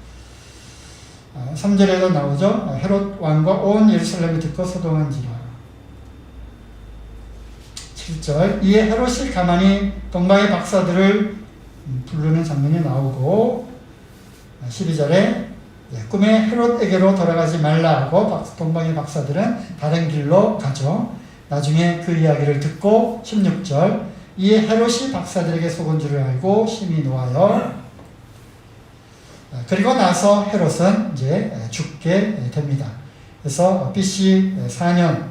[SPEAKER 1] 3절에도 나오죠. 헤롯 왕과 온 예루살렘이 듣고 소동한지라. 7절 이에 헤롯이 가만히 동방의 박사들을 부르는 장면이 나오고 12절에 꿈에 헤롯에게로 돌아가지 말라 하고 동방의 박사들은 다른 길로 가죠. 나중에 그 이야기를 듣고 16절 이에 헤롯이 박사들에게 속은 줄을 알고 심히 노하여 그리고 나서 헤롯은 이제 죽게 됩니다. 그래서 BC 4년에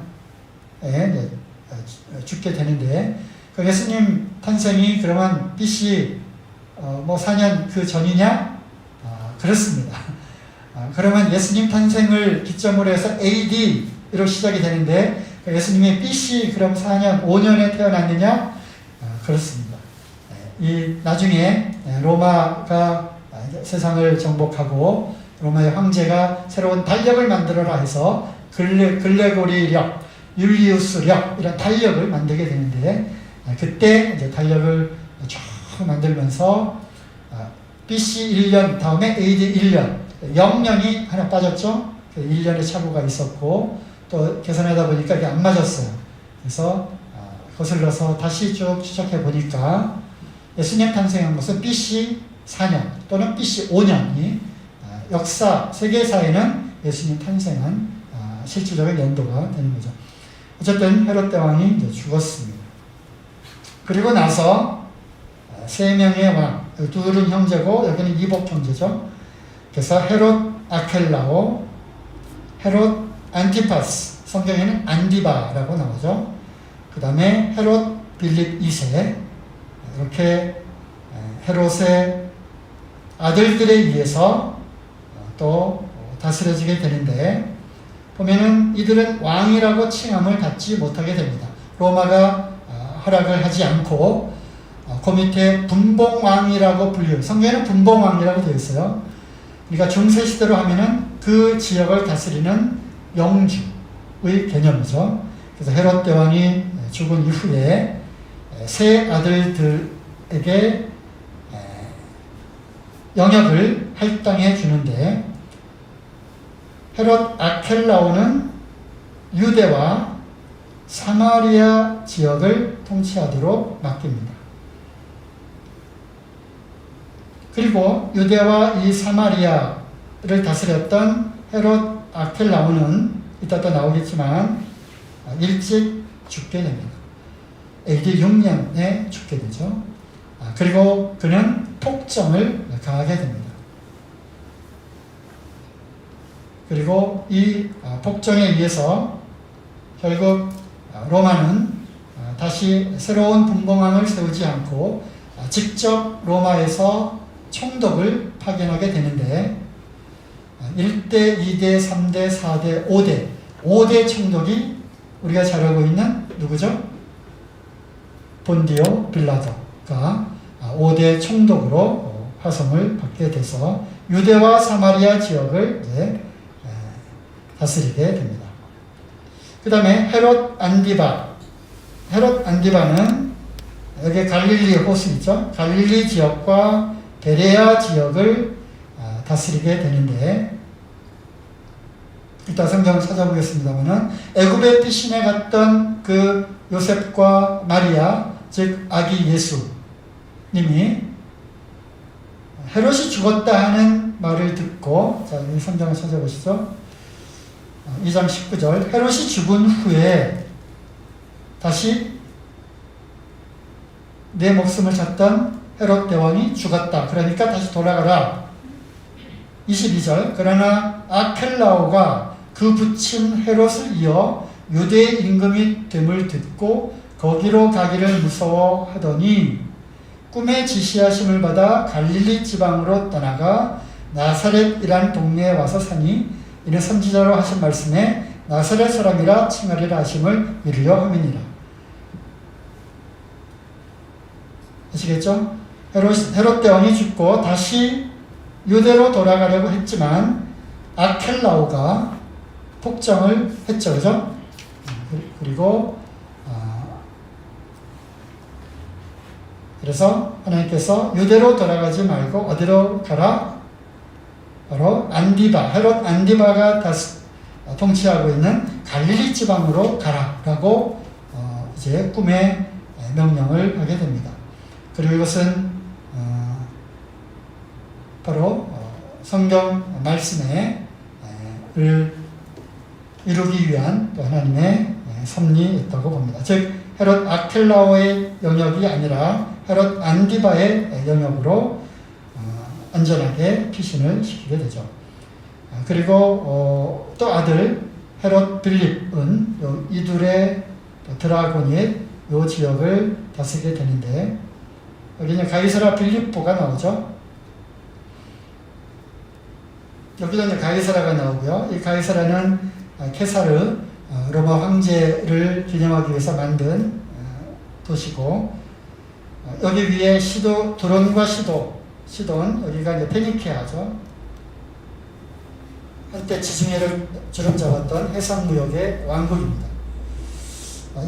[SPEAKER 1] 죽게 되는데 그 예수님 탄생이 그러면 BC 4년 그 전이냐? 그렇습니다. 그러면 예수님 탄생을 기점으로 해서 AD로 시작이 되는데 예수님이 BC 그럼 4년, 5년에 태어났느냐? 그렇습니다. 이 나중에 로마가 세상을 정복하고 로마의 황제가 새로운 달력을 만들어라 해서 글레고리력, 율리우스력 이런 달력을 만들게 되는데 그때 이제 달력을 쭉 만들면서 BC 1년 다음에 AD 1년 0년이 하나 빠졌죠. 1년의 착오가 있었고 또 계산하다 보니까 이게 안 맞았어요. 그래서 거슬러서 다시 쭉 추적해 보니까 예수님 탄생한 것은 BC 4년 또는 BC 5년이 역사 세계사에는 예수님 탄생한 실질적인 연도가 되는 거죠. 어쨌든 헤롯 대왕이 이제 죽었습니다. 그리고 나서 세 명의 왕, 둘은 형제고 여기는 이복 형제죠. 그래서 헤롯 아켈라오, 헤롯 안티파스, 성경에는 안디바라고 나오죠. 그 다음에 헤롯 빌립 2세, 이렇게 헤롯의 아들들에 의해서 또 다스려지게 되는데 보면은 이들은 왕이라고 칭함을 받지 못하게 됩니다. 로마가 허락을 하지 않고 그 밑에 분봉왕이라고 성경에는 분봉왕이라고 되어 있어요. 그러니까 중세시대로 하면은 그 지역을 다스리는 영주의 개념이죠. 그래서 헤롯 대왕이 죽은 이후에 세 아들들에게 영역을 할당해 주는데 헤롯 아켈라오는 유대와 사마리아 지역을 통치하도록 맡깁니다. 그리고 유대와 이 사마리아를 다스렸던 헤롯 아켈라오는 이따 또 나오겠지만 일찍 죽게 됩니다. AD 6년에 죽게 되죠. 그리고 그는 폭정을 가하게 됩니다. 그리고 이 폭정에 의해서 결국 로마는 다시 새로운 분봉왕을 세우지 않고 직접 로마에서 총독을 파견하게 되는데 1대, 2대, 3대, 4대, 5대 총독이 우리가 잘 알고 있는 누구죠? 본디오 빌라도가 5대 총독으로 화성을 받게 돼서 유대와 사마리아 지역을 이제 다스리게 됩니다. 그 다음에 헤롯 안디바는 여기 갈릴리 호수 있죠? 갈릴리 지역과 베레아 지역을 다스리게 되는데 이따 성경을 찾아보겠습니다만은 애굽에 피신해 갔던 그 요셉과 마리아 즉 아기 예수님이 헤롯이 죽었다 하는 말을 듣고 자, 이 성경을 찾아보시죠. 2장 19절 헤롯이 죽은 후에 다시 내 목숨을 찾던 헤롯 대왕이 죽었다. 그러니까 다시 돌아가라. 22절 그러나 아켈라오가 그 부친 헤롯을 이어 유대 임금이 됨을 듣고 거기로 가기를 무서워하더니 꿈에 지시하심을 받아 갈릴리 지방으로 떠나가 나사렛이란 동네에 와서 사니 이는 선지자로 하신 말씀에 나사렛 사람이라 칭하리라 하심을 이루려 함이니라. 아시겠죠? 헤롯 대왕이 죽고 다시 유대로 돌아가려고 했지만 아켈라오가 폭정을 했죠. 그죠? 그리고 그래서 하나님께서 유대로 돌아가지 말고 어디로 가라? 바로 헤롯 안디바가 통치하고 있는 갈릴리 지방으로 가라라고 이제 꿈에 명령을 하게 됩니다. 그리고 이것은 바로 성경 말씀에 이루기 위한 또 하나님의 섭리였다고 봅니다. 즉 헤롯 아켈라오의 영역이 아니라 헤롯 안디바의 영역으로 안전하게 피신을 시키게 되죠. 그리고 또 아들 헤롯 빌립은 이둘의 드라고닛 이 지역을 다스리게 되는데 여기는 가이사라 빌립보가 나오죠. 여기도 이제 가이사라가 나오고요. 이 가이사라는 케사르 로마 황제를 기념하기 위해서 만든 도시고 여기 위에 두론과 시돈 여기가 이제 페니케아죠. 한때 지중해를 주름 잡았던 해상무역의 왕국입니다.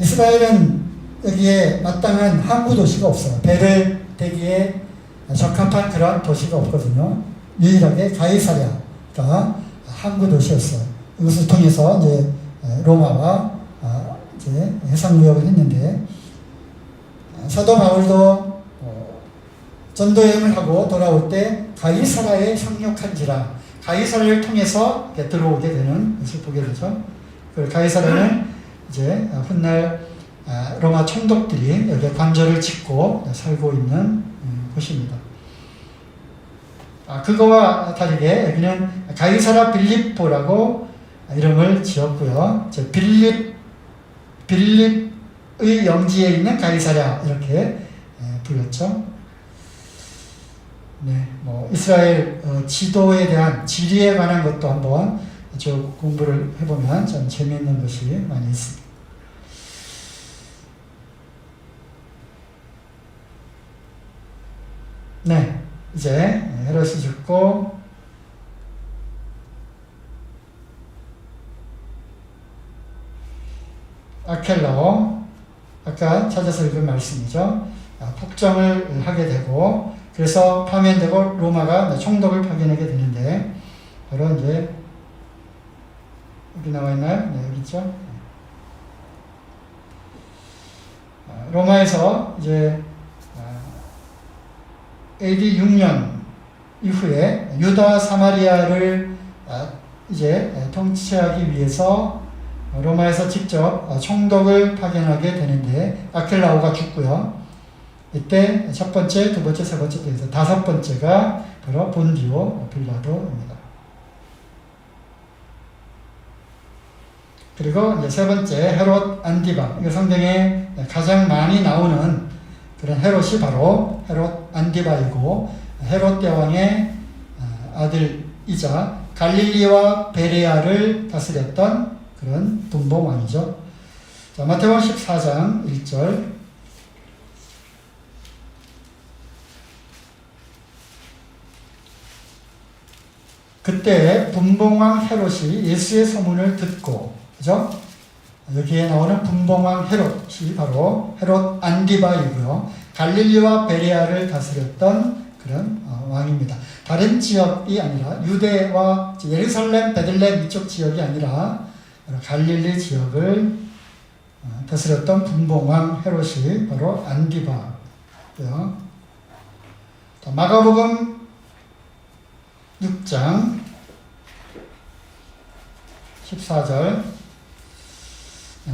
[SPEAKER 1] 이스라엘은 여기에 마땅한 항구 도시가 없어요. 배를 대기에 적합한 그런 도시가 없거든요. 유일하게 가이사랴가 항구 도시였어요. 이것을 통해서 이제 로마와 이제 해상무역을 했는데 사도 바울도 전도 여행을 하고 돌아올 때 가이사라에 상륙한지라 가이사라를 통해서 들어오게 되는 것을 보게 되죠. 그 가이사라는 이제 훗날 로마 총독들이 여기에 관절을 짓고 살고 있는 곳입니다. 그거와 다르게 여기는 가이사라 빌립보라고 이름을 지었고요. 빌립의 영지에 있는 가이사랴 이렇게 불렸죠. 네, 뭐 이스라엘 지도에 대한 지리에 관한 것도 한번 공부를 해보면 좀 재미있는 것이 많이 있습니다. 네, 이제 헤롯이 죽고 아켈라오 아까 찾아서 읽은 말씀이죠. 폭정을 하게 되고 그래서 파면되고 로마가 총독을 파견하게 되는데 바로 이제 여기 나와 있나요? 네, 여기 있죠. 로마에서 이제 AD 6년 이후에 유다 사마리아를 이제 통치하기 위해서 로마에서 직접 총독을 파견하게 되는데 아킬라오가 죽고요. 이때 첫 번째, 두 번째, 세 번째 등에서 다섯 번째가 바로 본디오 빌라도입니다. 그리고 이제 세 번째 헤롯 안디바, 이거 성경에 가장 많이 나오는 그런 헤롯이 바로 헤롯 안디바이고, 헤롯 대왕의 아들이자 갈릴리와 베레아를 다스렸던 그런 분봉왕이죠. 자, 마태복음 14장 1절. 그때 분봉왕 헤롯이 예수의 소문을 듣고, 그죠? 여기에 나오는 분봉왕 헤롯이 바로 헤롯 안디바이고요. 갈릴리와 베레아를 다스렸던 그런 왕입니다. 다른 지역이 아니라 유대와 예루살렘, 베들레헴 이쪽 지역이 아니라 갈릴리 지역을 다스렸던 분봉왕 헤롯이 바로 안디바고요. 마가복음 6장 14절,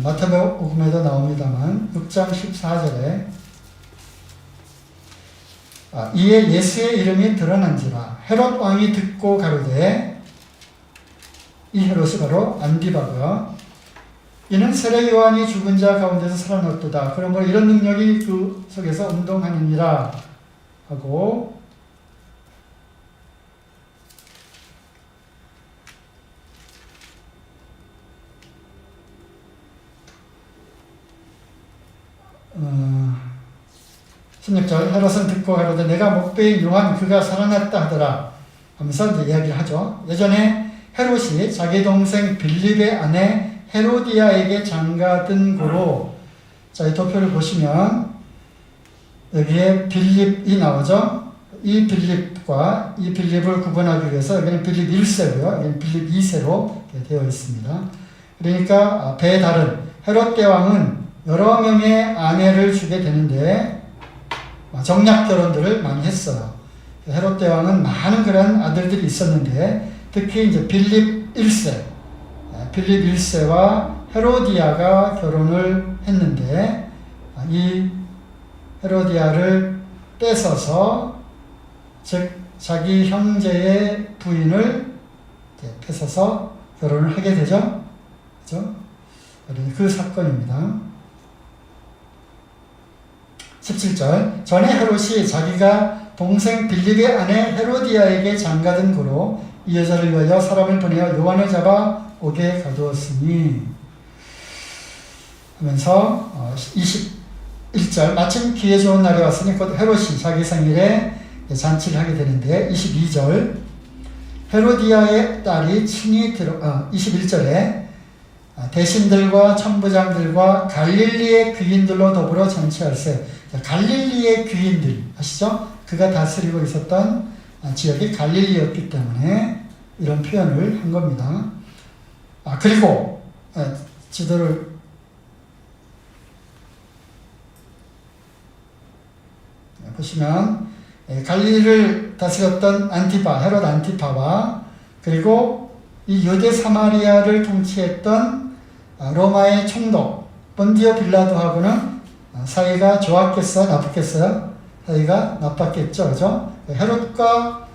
[SPEAKER 1] 마태복음에도 나옵니다만 6장 14절에 이에 예수의 이름이 드러난지라 헤롯 왕이 듣고 가로되, 이 헤롯이 바로 안디바고요. 이는 세례 요한이 죽은 자 가운데서 살아났도다. 그러므로 이런 능력이 그 속에서 운동하느니라 하고, 어, 16절, 헤롯은 듣고 가로되 내가 목배인 요한 그가 살아났다 하더라 하면서 이제 이야기를 하죠. 예전에 헤롯이 자기 동생 빌립의 아내 헤로디아에게 장가든 고로, 자, 이 도표를 보시면 여기에 빌립이 나오죠. 이 빌립과 이 빌립을 구분하기 위해서 여기는 빌립 1세고요. 여기는 빌립 2세로 되어 있습니다. 그러니까 배다른 헤롯 대왕은 여러 명의 아내를 주게 되는데 정략 결혼들을 많이 했어요. 헤롯 대왕은 많은 그런 아들들이 있었는데 특히 이제 빌립 1세와 헤로디아가 결혼을 했는데 이 헤로디아를 뺏어서, 즉 자기 형제의 부인을 뺏어서 결혼을 하게 되죠. 그죠? 그 사건입니다. 17절, 전에 헤롯이 자기가 동생 빌립의 아내 헤로디아에게 장가든 고로 이 여자를 위하여 사람을 보내어 요한을 잡아 옥에 가두었으니 하면서 21절, 마침 기회 좋은 날이 왔으니 곧 헤롯이 자기 생일에 잔치를 하게 되는데, 22절, 헤로디아의 딸이 친히 21절에 대신들과 천부장들과 갈릴리의 귀인들로 더불어 잔치할세. 갈릴리의 귀인들 아시죠? 그가 다스리고 있었던 지역이 갈릴리였기 때문에 이런 표현을 한 겁니다. 그리고 지도를 보시면 갈릴리를 다스렸던 헤롯 안티파와 그리고 이 유대 사마리아를 통치했던 로마의 총독 본디오 빌라도하고는 사이가 좋았겠어요? 나빴겠어요? 사이가 나빴겠죠. 그죠? 헤롯과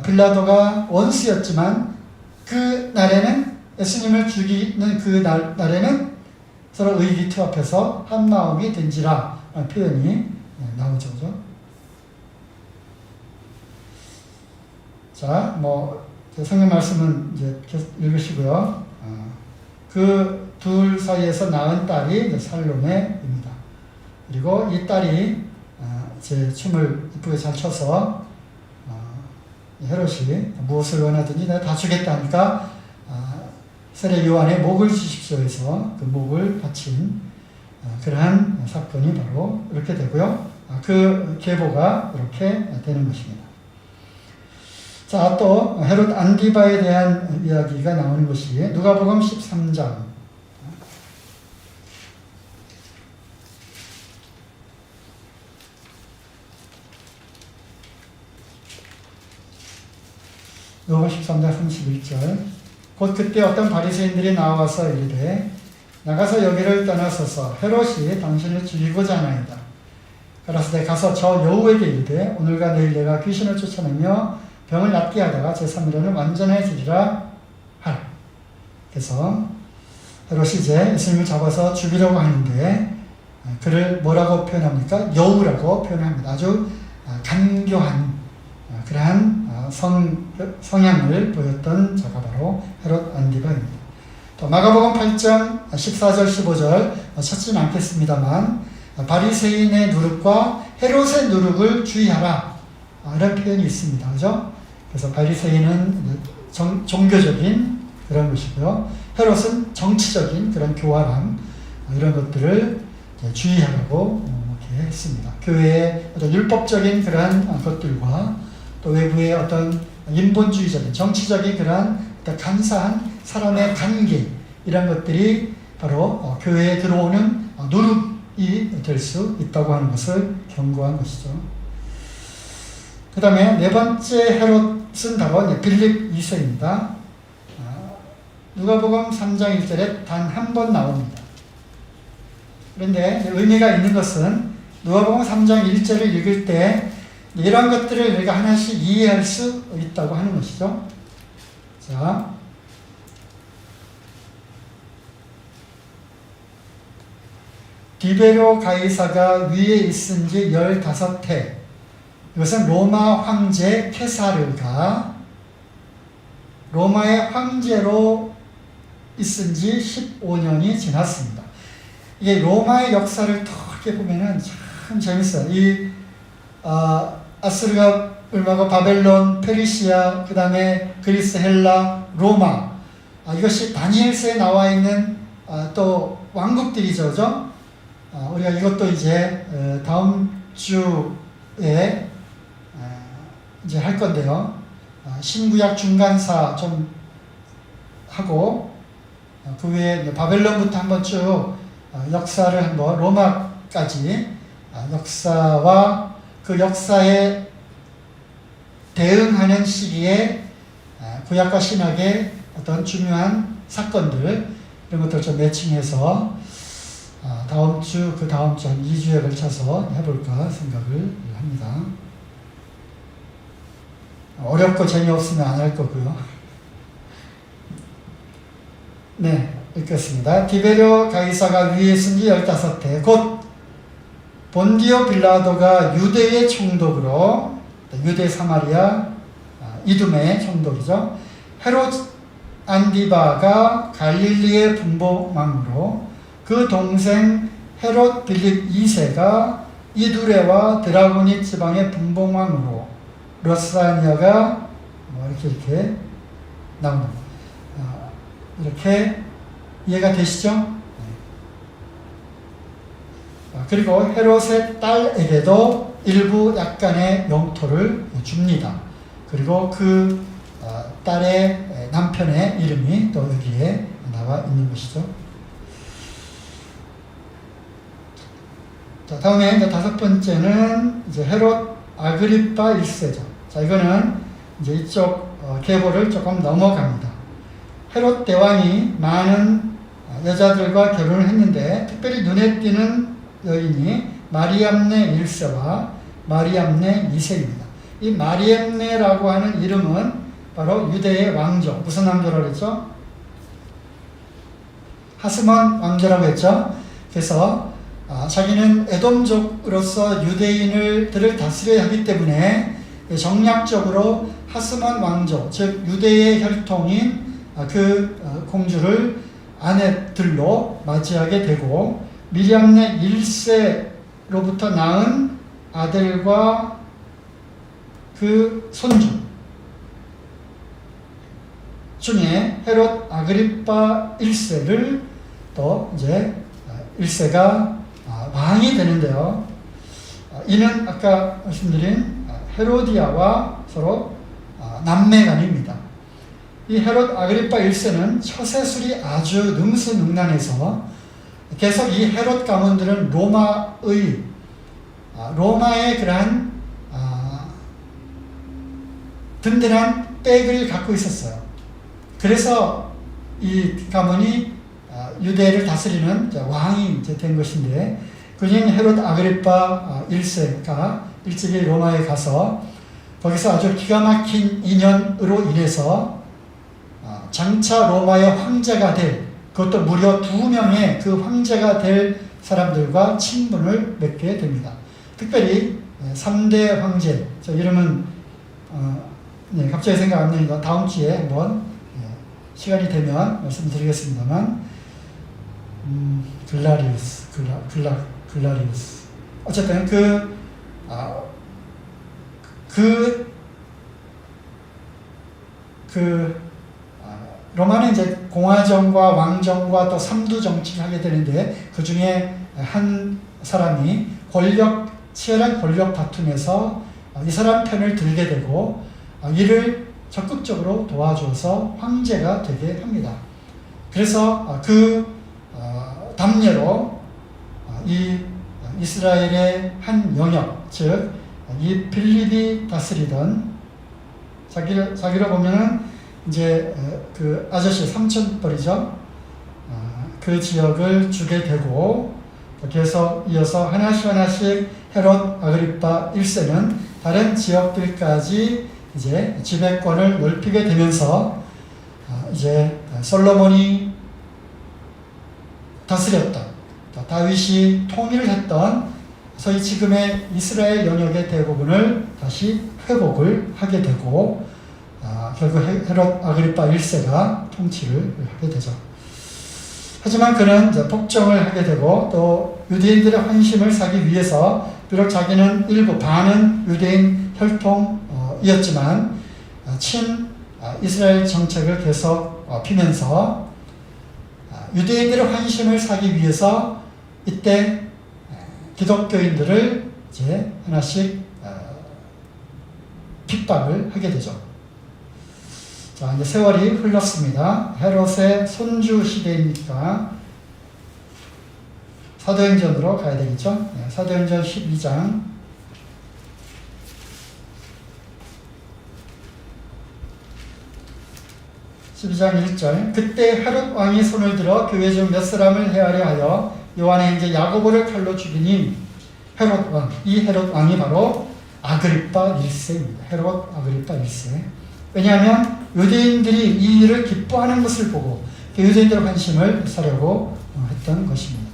[SPEAKER 1] 빌라도가 원수였지만 그 날에는, 예수님을 죽이는 그 날에는 서로 의기투합해서 한 마음이 된지라 표현이 나오죠. 그죠? 자, 성경 말씀은 이제 계속 읽으시고요. 그 둘 사이에서 낳은 딸이 살로메입니다. 그리고 이 딸이 제 춤을 이쁘게 잘 춰서 헤롯이 무엇을 원하든지 내가 다 주겠다 하니까 세례 요한의 목을 주십시오 해서 그 목을 바친 그러한 사건이 바로 이렇게 되고요. 그 계보가 이렇게 되는 것입니다. 자, 또 헤롯 안디바에 대한 이야기가 나오는 것이 누가복음 13장. 누가복음 13장 31절. 곧 그때 어떤 바리새인들이 나와서 이르되 나가서 여기를 떠나소서. 헤롯이 당신을 죽이고자 하나이다. 가라사대 가서 저 여우에게 이르되 오늘과 내일 내가 귀신을 쫓아내며 병을 낫게 하다가 제3일에는 완전해지리라 하라. 그래서 헤롯이 이제 예수님을 잡아서 죽이려고 하는데 그를 뭐라고 표현합니까? 여우라고 표현합니다. 아주 간교한 그러한 성향을 보였던 자가 바로 헤롯 안디바입니다. 또 마가복음 8장 14절 15절 찾지는 않겠습니다만 바리새인의 누룩과 헤롯의 누룩을 주의하라 이런 표현이 있습니다. 그죠? 그래서 바리새인은 종교적인 그런 것이고요. 헤롯은 정치적인 그런 교활함 이런 것들을 주의하라고 이렇게 했습니다. 교회의 어떤 율법적인 그러한 것들과 또 외부의 어떤 인본주의적인 정치적인 그러한 간사한 사람의 관계 이런 것들이 바로 교회에 들어오는 누룩이 될 수 있다고 하는 것을 경고한 것이죠. 그 다음에 네 번째 헤롯은 바로 빌립 2세입니다. 누가복음 3장 1절에 단 한 번 나옵니다. 그런데 의미가 있는 것은 누가복음 3장 1절을 읽을 때 이런 것들을 우리가 하나씩 이해할 수 있다고 하는 것이죠. 자, 디베료 가이사가 위에 있은 지 15해. 이것은 로마 황제 케사르가 로마의 황제로 있은 지 15년이 지났습니다. 이게 로마의 역사를 이렇게 보면은 참 재밌어요. 아스르가 을마고 바벨론, 페르시아, 그 다음에 그리스, 헬라, 로마. 이것이 다니엘서에 나와 있는 또 왕국들이죠. 그죠? 우리가 이것도 이제 다음 주에 이제 할 건데요. 신구약 중간사 좀 하고 그 외에 바벨론부터 한번 쭉 역사를 한번 로마까지 역사와 그 역사에 대응하는 시기에 구약과 신약의 어떤 중요한 사건들 이런 것들을 좀 매칭해서 다음 주, 그 다음 주 한 2주에 걸쳐서 해볼까 생각을 합니다. 어렵고 재미없으면 안 할 거고요. 네, 읽겠습니다. 디베료 가이사가 위에 있은 지 15해 곧 본디오 빌라도가 유대의 총독으로 유대 사마리아 이두메의 총독이죠. 헤롯 안디바가 갈릴리의 분봉왕으로 그 동생 헤롯 빌립 2세가 이두레와 드라고니 지방의 분봉왕으로 로사니아가 이렇게 나옵니다. 이렇게 이해가 되시죠? 그리고 헤롯의 딸에게도 일부 약간의 영토를 줍니다. 그리고 그 딸의 남편의 이름이 또 여기에 나와 있는 것이죠. 자, 다음에 이제 다섯 번째는 이제 헤롯 아그리파 1세죠. 자, 이거는 이제 이쪽 계보를 조금 넘어갑니다. 헤롯 대왕이 많은 여자들과 결혼을 했는데 특별히 눈에 띄는 여인이 마리암네 1세와 마리암네 2세입니다. 이 마리암네라고 하는 이름은 바로 유대의 왕조, 무슨 왕조라고 했죠? 하스몬 왕조라고 했죠. 그래서 자기는 에돔족으로서 유대인들을 다스려야 하기 때문에 정략적으로 하스몬 왕조, 즉 유대의 혈통인 그 공주를 아내들로 맞이하게 되고 미리암네 1세로부터 낳은 아들과 그 손주 중에 헤롯 아그리파 1세를 또 이제 1세가 왕이 되는데요. 이는 아까 말씀드린 헤로디아와 서로 남매간입니다. 이 헤롯 아그리파 1세는 처세술이 아주 능수능란해서 계속 이 헤롯 가문들은 로마의 그러한 든든한 백을 갖고 있었어요. 그래서 이 가문이 유대를 다스리는 왕이 이제 된 것인데, 그중 헤롯 아그리파 1세가 일찍이 로마에 가서 거기서 아주 기가 막힌 인연으로 인해서 장차 로마의 황제가 될, 그것도 무려 2명의 그 황제가 될 사람들과 친분을 맺게 됩니다. 특별히 3대 황제, 저 이름은 네, 갑자기 생각 안 나니까 다음 주에 한번 시간이 되면 말씀드리겠습니다만, 글라리우스. 어쨌든 로마는 이제 공화정과 왕정과 또 삼두 정치를 하게 되는데, 그 중에 한 사람이 치열한 권력 다툼에서 이 사람 편을 들게 되고, 이를 적극적으로 도와줘서 황제가 되게 합니다. 그래서 담례로 이 이스라엘의 한 영역, 즉 이 빌립이 다스리던, 자기로 보면은 이제 그 아저씨 삼촌뻘이죠. 그 지역을 주게 되고, 그래서 이어서 하나씩 헤롯 아그리파 1세는 다른 지역들까지 이제 지배권을 넓히게 되면서 이제 솔로몬이 다스렸던, 다윗이 통일을 했던 소위 지금의 이스라엘 영역의 대부분을 다시 회복을 하게 되고, 결국 헤롯 아그리파 1세가 통치를 하게 되죠. 하지만 그는 이제 폭정을 하게 되고, 또 유대인들의 환심을 사기 위해서, 비록 자기는 반은 유대인 혈통이었지만 친 이스라엘 정책을 계속 피면서 유대인들의 환심을 사기 위해서 이때 기독교인들을 이제 하나씩 핍박을 하게 되죠. 자, 이제 세월이 흘렀습니다. 헤롯의 손주 시대이니까 사도행전으로 가야 되겠죠. 네, 사도행전 12장 1절. 그때 헤롯 왕이 손을 들어 교회 중 몇 사람을 헤아려 하여 요한의 형제 야고보를 칼로 죽이니, 이 헤롯 왕이 바로 아그리파 1세입니다. 헤롯 아그리파 1세. 왜냐하면 유대인들이 이 일을 기뻐하는 것을 보고 유대인들의 관심을 사려고 했던 것입니다.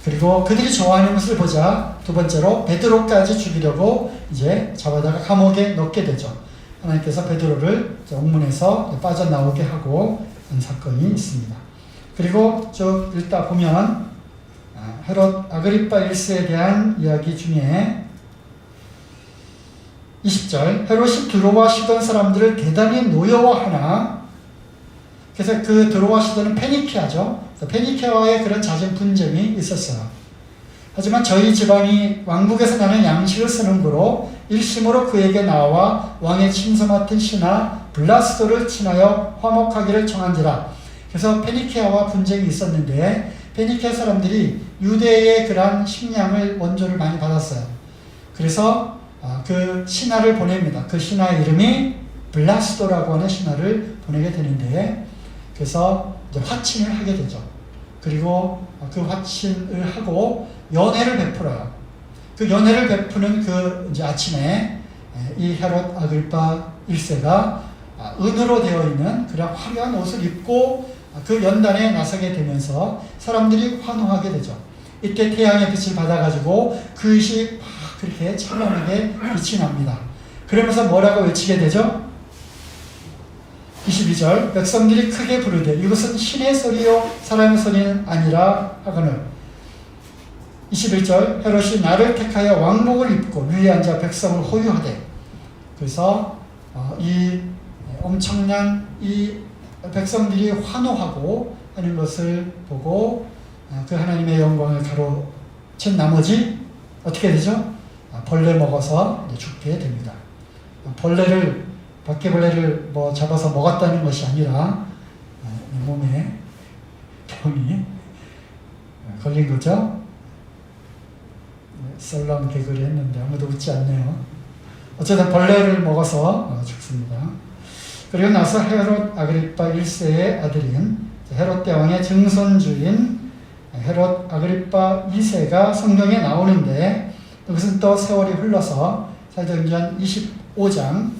[SPEAKER 1] 그리고 그들이 좋아하는 것을 보자 두 번째로 베드로까지 죽이려고 이제 잡아다가 감옥에 넣게 되죠. 하나님께서 베드로를 옥문에서 빠져나오게 하고 한 사건이 있습니다. 그리고 쭉 읽다 보면 헤롯 아그리파 1세에 대한 이야기 중에 20절, 헤롯이 드로와 시돈 사람들을 대단히 노여워하나, 그래서 그 드로와 시돈은 페니키아죠. 페니키아와의 그런 잦은 분쟁이 있었어요. 하지만 저희 지방이 왕국에서 나는 양식을 쓰는 거로 일심으로 그에게 나와 왕의 침소 맡은 신하 블라스도를 친하여 화목하기를 청한지라. 그래서 페니키아와 분쟁이 있었는데, 페니키아 사람들이 유대의 그러한 식량을 원조를 많이 받았어요. 그래서 그 신하를 보냅니다. 그 신하의 이름이 블라스도라고 하는 신하를 보내게 되는데, 그래서 이제 화친을 하게 되죠. 그리고 그 화친을 하고 연회를 베풀어요. 그 연회를 베푸는 그 이제 아침에 이 헤롯 아그리파 1세가 은으로 되어 있는 그런 화려한 옷을 입고 그 연단에 나서게 되면서 사람들이 환호하게 되죠. 이때 태양의 빛을 받아가지고 그릇이 막 그렇게 찬란하게 빛이 납니다. 그러면서 뭐라고 외치게 되죠? 22절, 백성들이 크게 부르되 이것은 신의 소리요 사람의 소리는 아니라 하거늘. 21절, 헤롯이 나를 택하여 왕복을 입고 위에 앉아 백성을 호유하되. 그래서 이 엄청난 이 백성들이 환호하고 하는 것을 보고 그 하나님의 영광을 가로챈 나머지 어떻게 되죠? 벌레 먹어서 죽게 됩니다. 바퀴벌레를 잡아서 먹었다는 것이 아니라 몸에 병이 걸린 거죠. 썰렁 개그를 했는데 아무도 웃지 않네요. 어쨌든 벌레를 먹어서 죽습니다. 그리고 나서 헤롯 아그리파 1세의 아들인 헤롯 대왕의 증손주인 헤롯 아그리파 2세가 성경에 나오는데 그것은 또 세월이 흘러서 사도행전 25장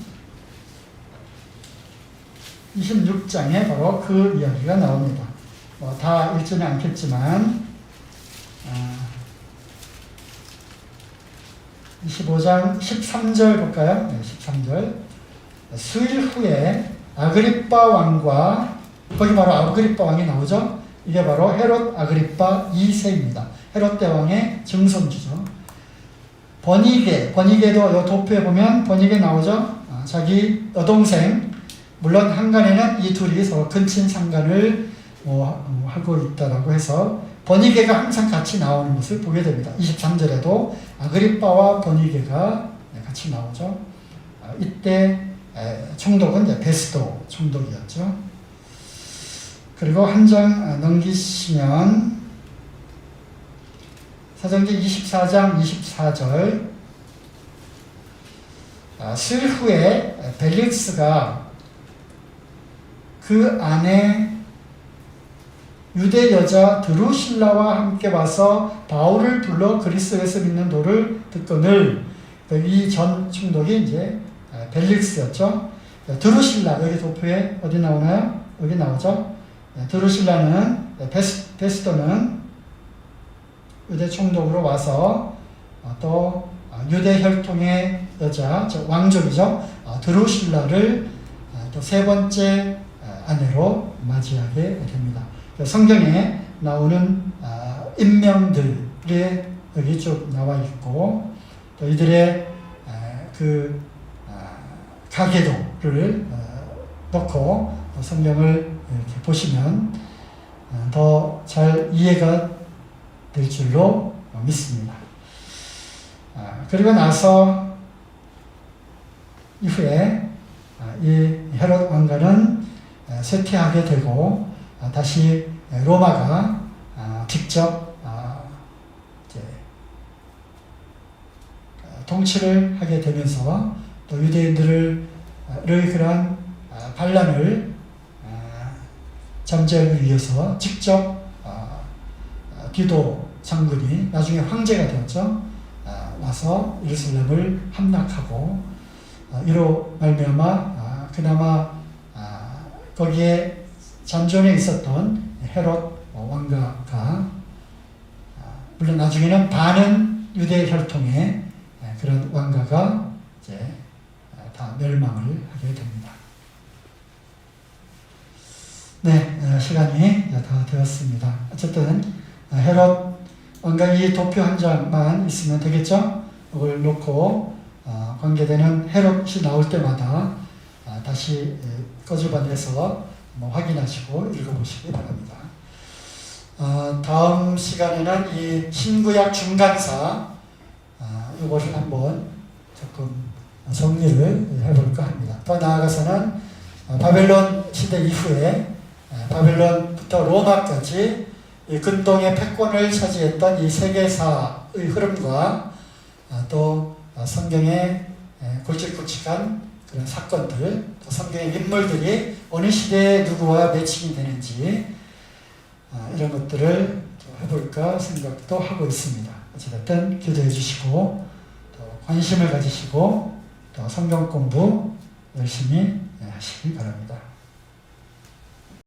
[SPEAKER 1] 26장에 바로 그 이야기가 나옵니다. 다 읽지는 않겠지만 25장 13절 볼까요? 네, 13절. 수일 후에 아그리파 왕과, 거기 바로 아그리파 왕이 나오죠? 이게 바로 헤롯 아그리파 2세입니다. 헤롯 대왕의 증손주죠. 버니게도 이 도표에 보면 버니게 나오죠? 자기 여동생, 물론 한간에는 이 둘이 서로 근친상간을 하고 있다라고 해서 버니게가 항상 같이 나오는 것을 보게 됩니다. 23절에도 아그리빠와 버니게가 같이 나오죠. 이때 총독은 이제 베스도 총독이었죠. 그리고 한 장 넘기시면 사도행전 24장 24절. 수일 후에 벨릭스가 그 아내 유대 여자 드루실라와 함께 와서 바울을 불러 그리스도에서 믿는 도를 듣거늘. 이 전 총독이 이제 벨릭스였죠. 드루실라, 여기 도표에 어디 나오나요? 여기 나오죠. 드루실라는 베스도는 유대 총독으로 와서 또 유대 혈통의 여자, 왕족이죠. 드루실라를 또 세 번째 아내로 맞이하게 됩니다. 성경에 나오는 인명들이 여기 쭉 나와 있고 또 이들의 그 가계도를 놓고 성경을 이렇게 보시면 더 잘 이해가 될 줄로 믿습니다. 그리고 나서 이후에 이 헤롯 왕가는 쇠퇴하게 되고 다시 로마가 직접 이제 통치를 하게 되면서 또 유대인들의 그런 반란을 잠재우기 위해서 직접 디도 장군이 나중에 황제가 되었죠. 와서 예루살렘을 함락하고 이로 말미암아 그나마 거기에 잔존에 있었던 헤롯 왕가가 물론 나중에는 반은 유대 혈통의 그런 왕가가 이제 다 멸망을 하게 됩니다. 네, 시간이 다 되었습니다. 어쨌든 헤롯 왕가 이 도표 한 장만 있으면 되겠죠? 이걸 놓고 관계되는 헤롯이 나올 때마다 다시 꺼집어내서 확인하시고 읽어보시기 바랍니다. 다음 시간에는 이 신구약 중간사 이것을 한번 조금 정리를 해볼까 합니다. 더 나아가서는 바벨론 시대 이후에 바벨론부터 로마까지 이 근동의 패권을 차지했던 이 세계사의 흐름과 또 성경의 굵직굵직한 그런 사건들, 또 성경의 인물들이 어느 시대에 누구와 매칭이 되는지 이런 것들을 해볼까 생각도 하고 있습니다. 어쨌든 기도해 주시고 또 관심을 가지시고 또 성경 공부 열심히 하시기 바랍니다.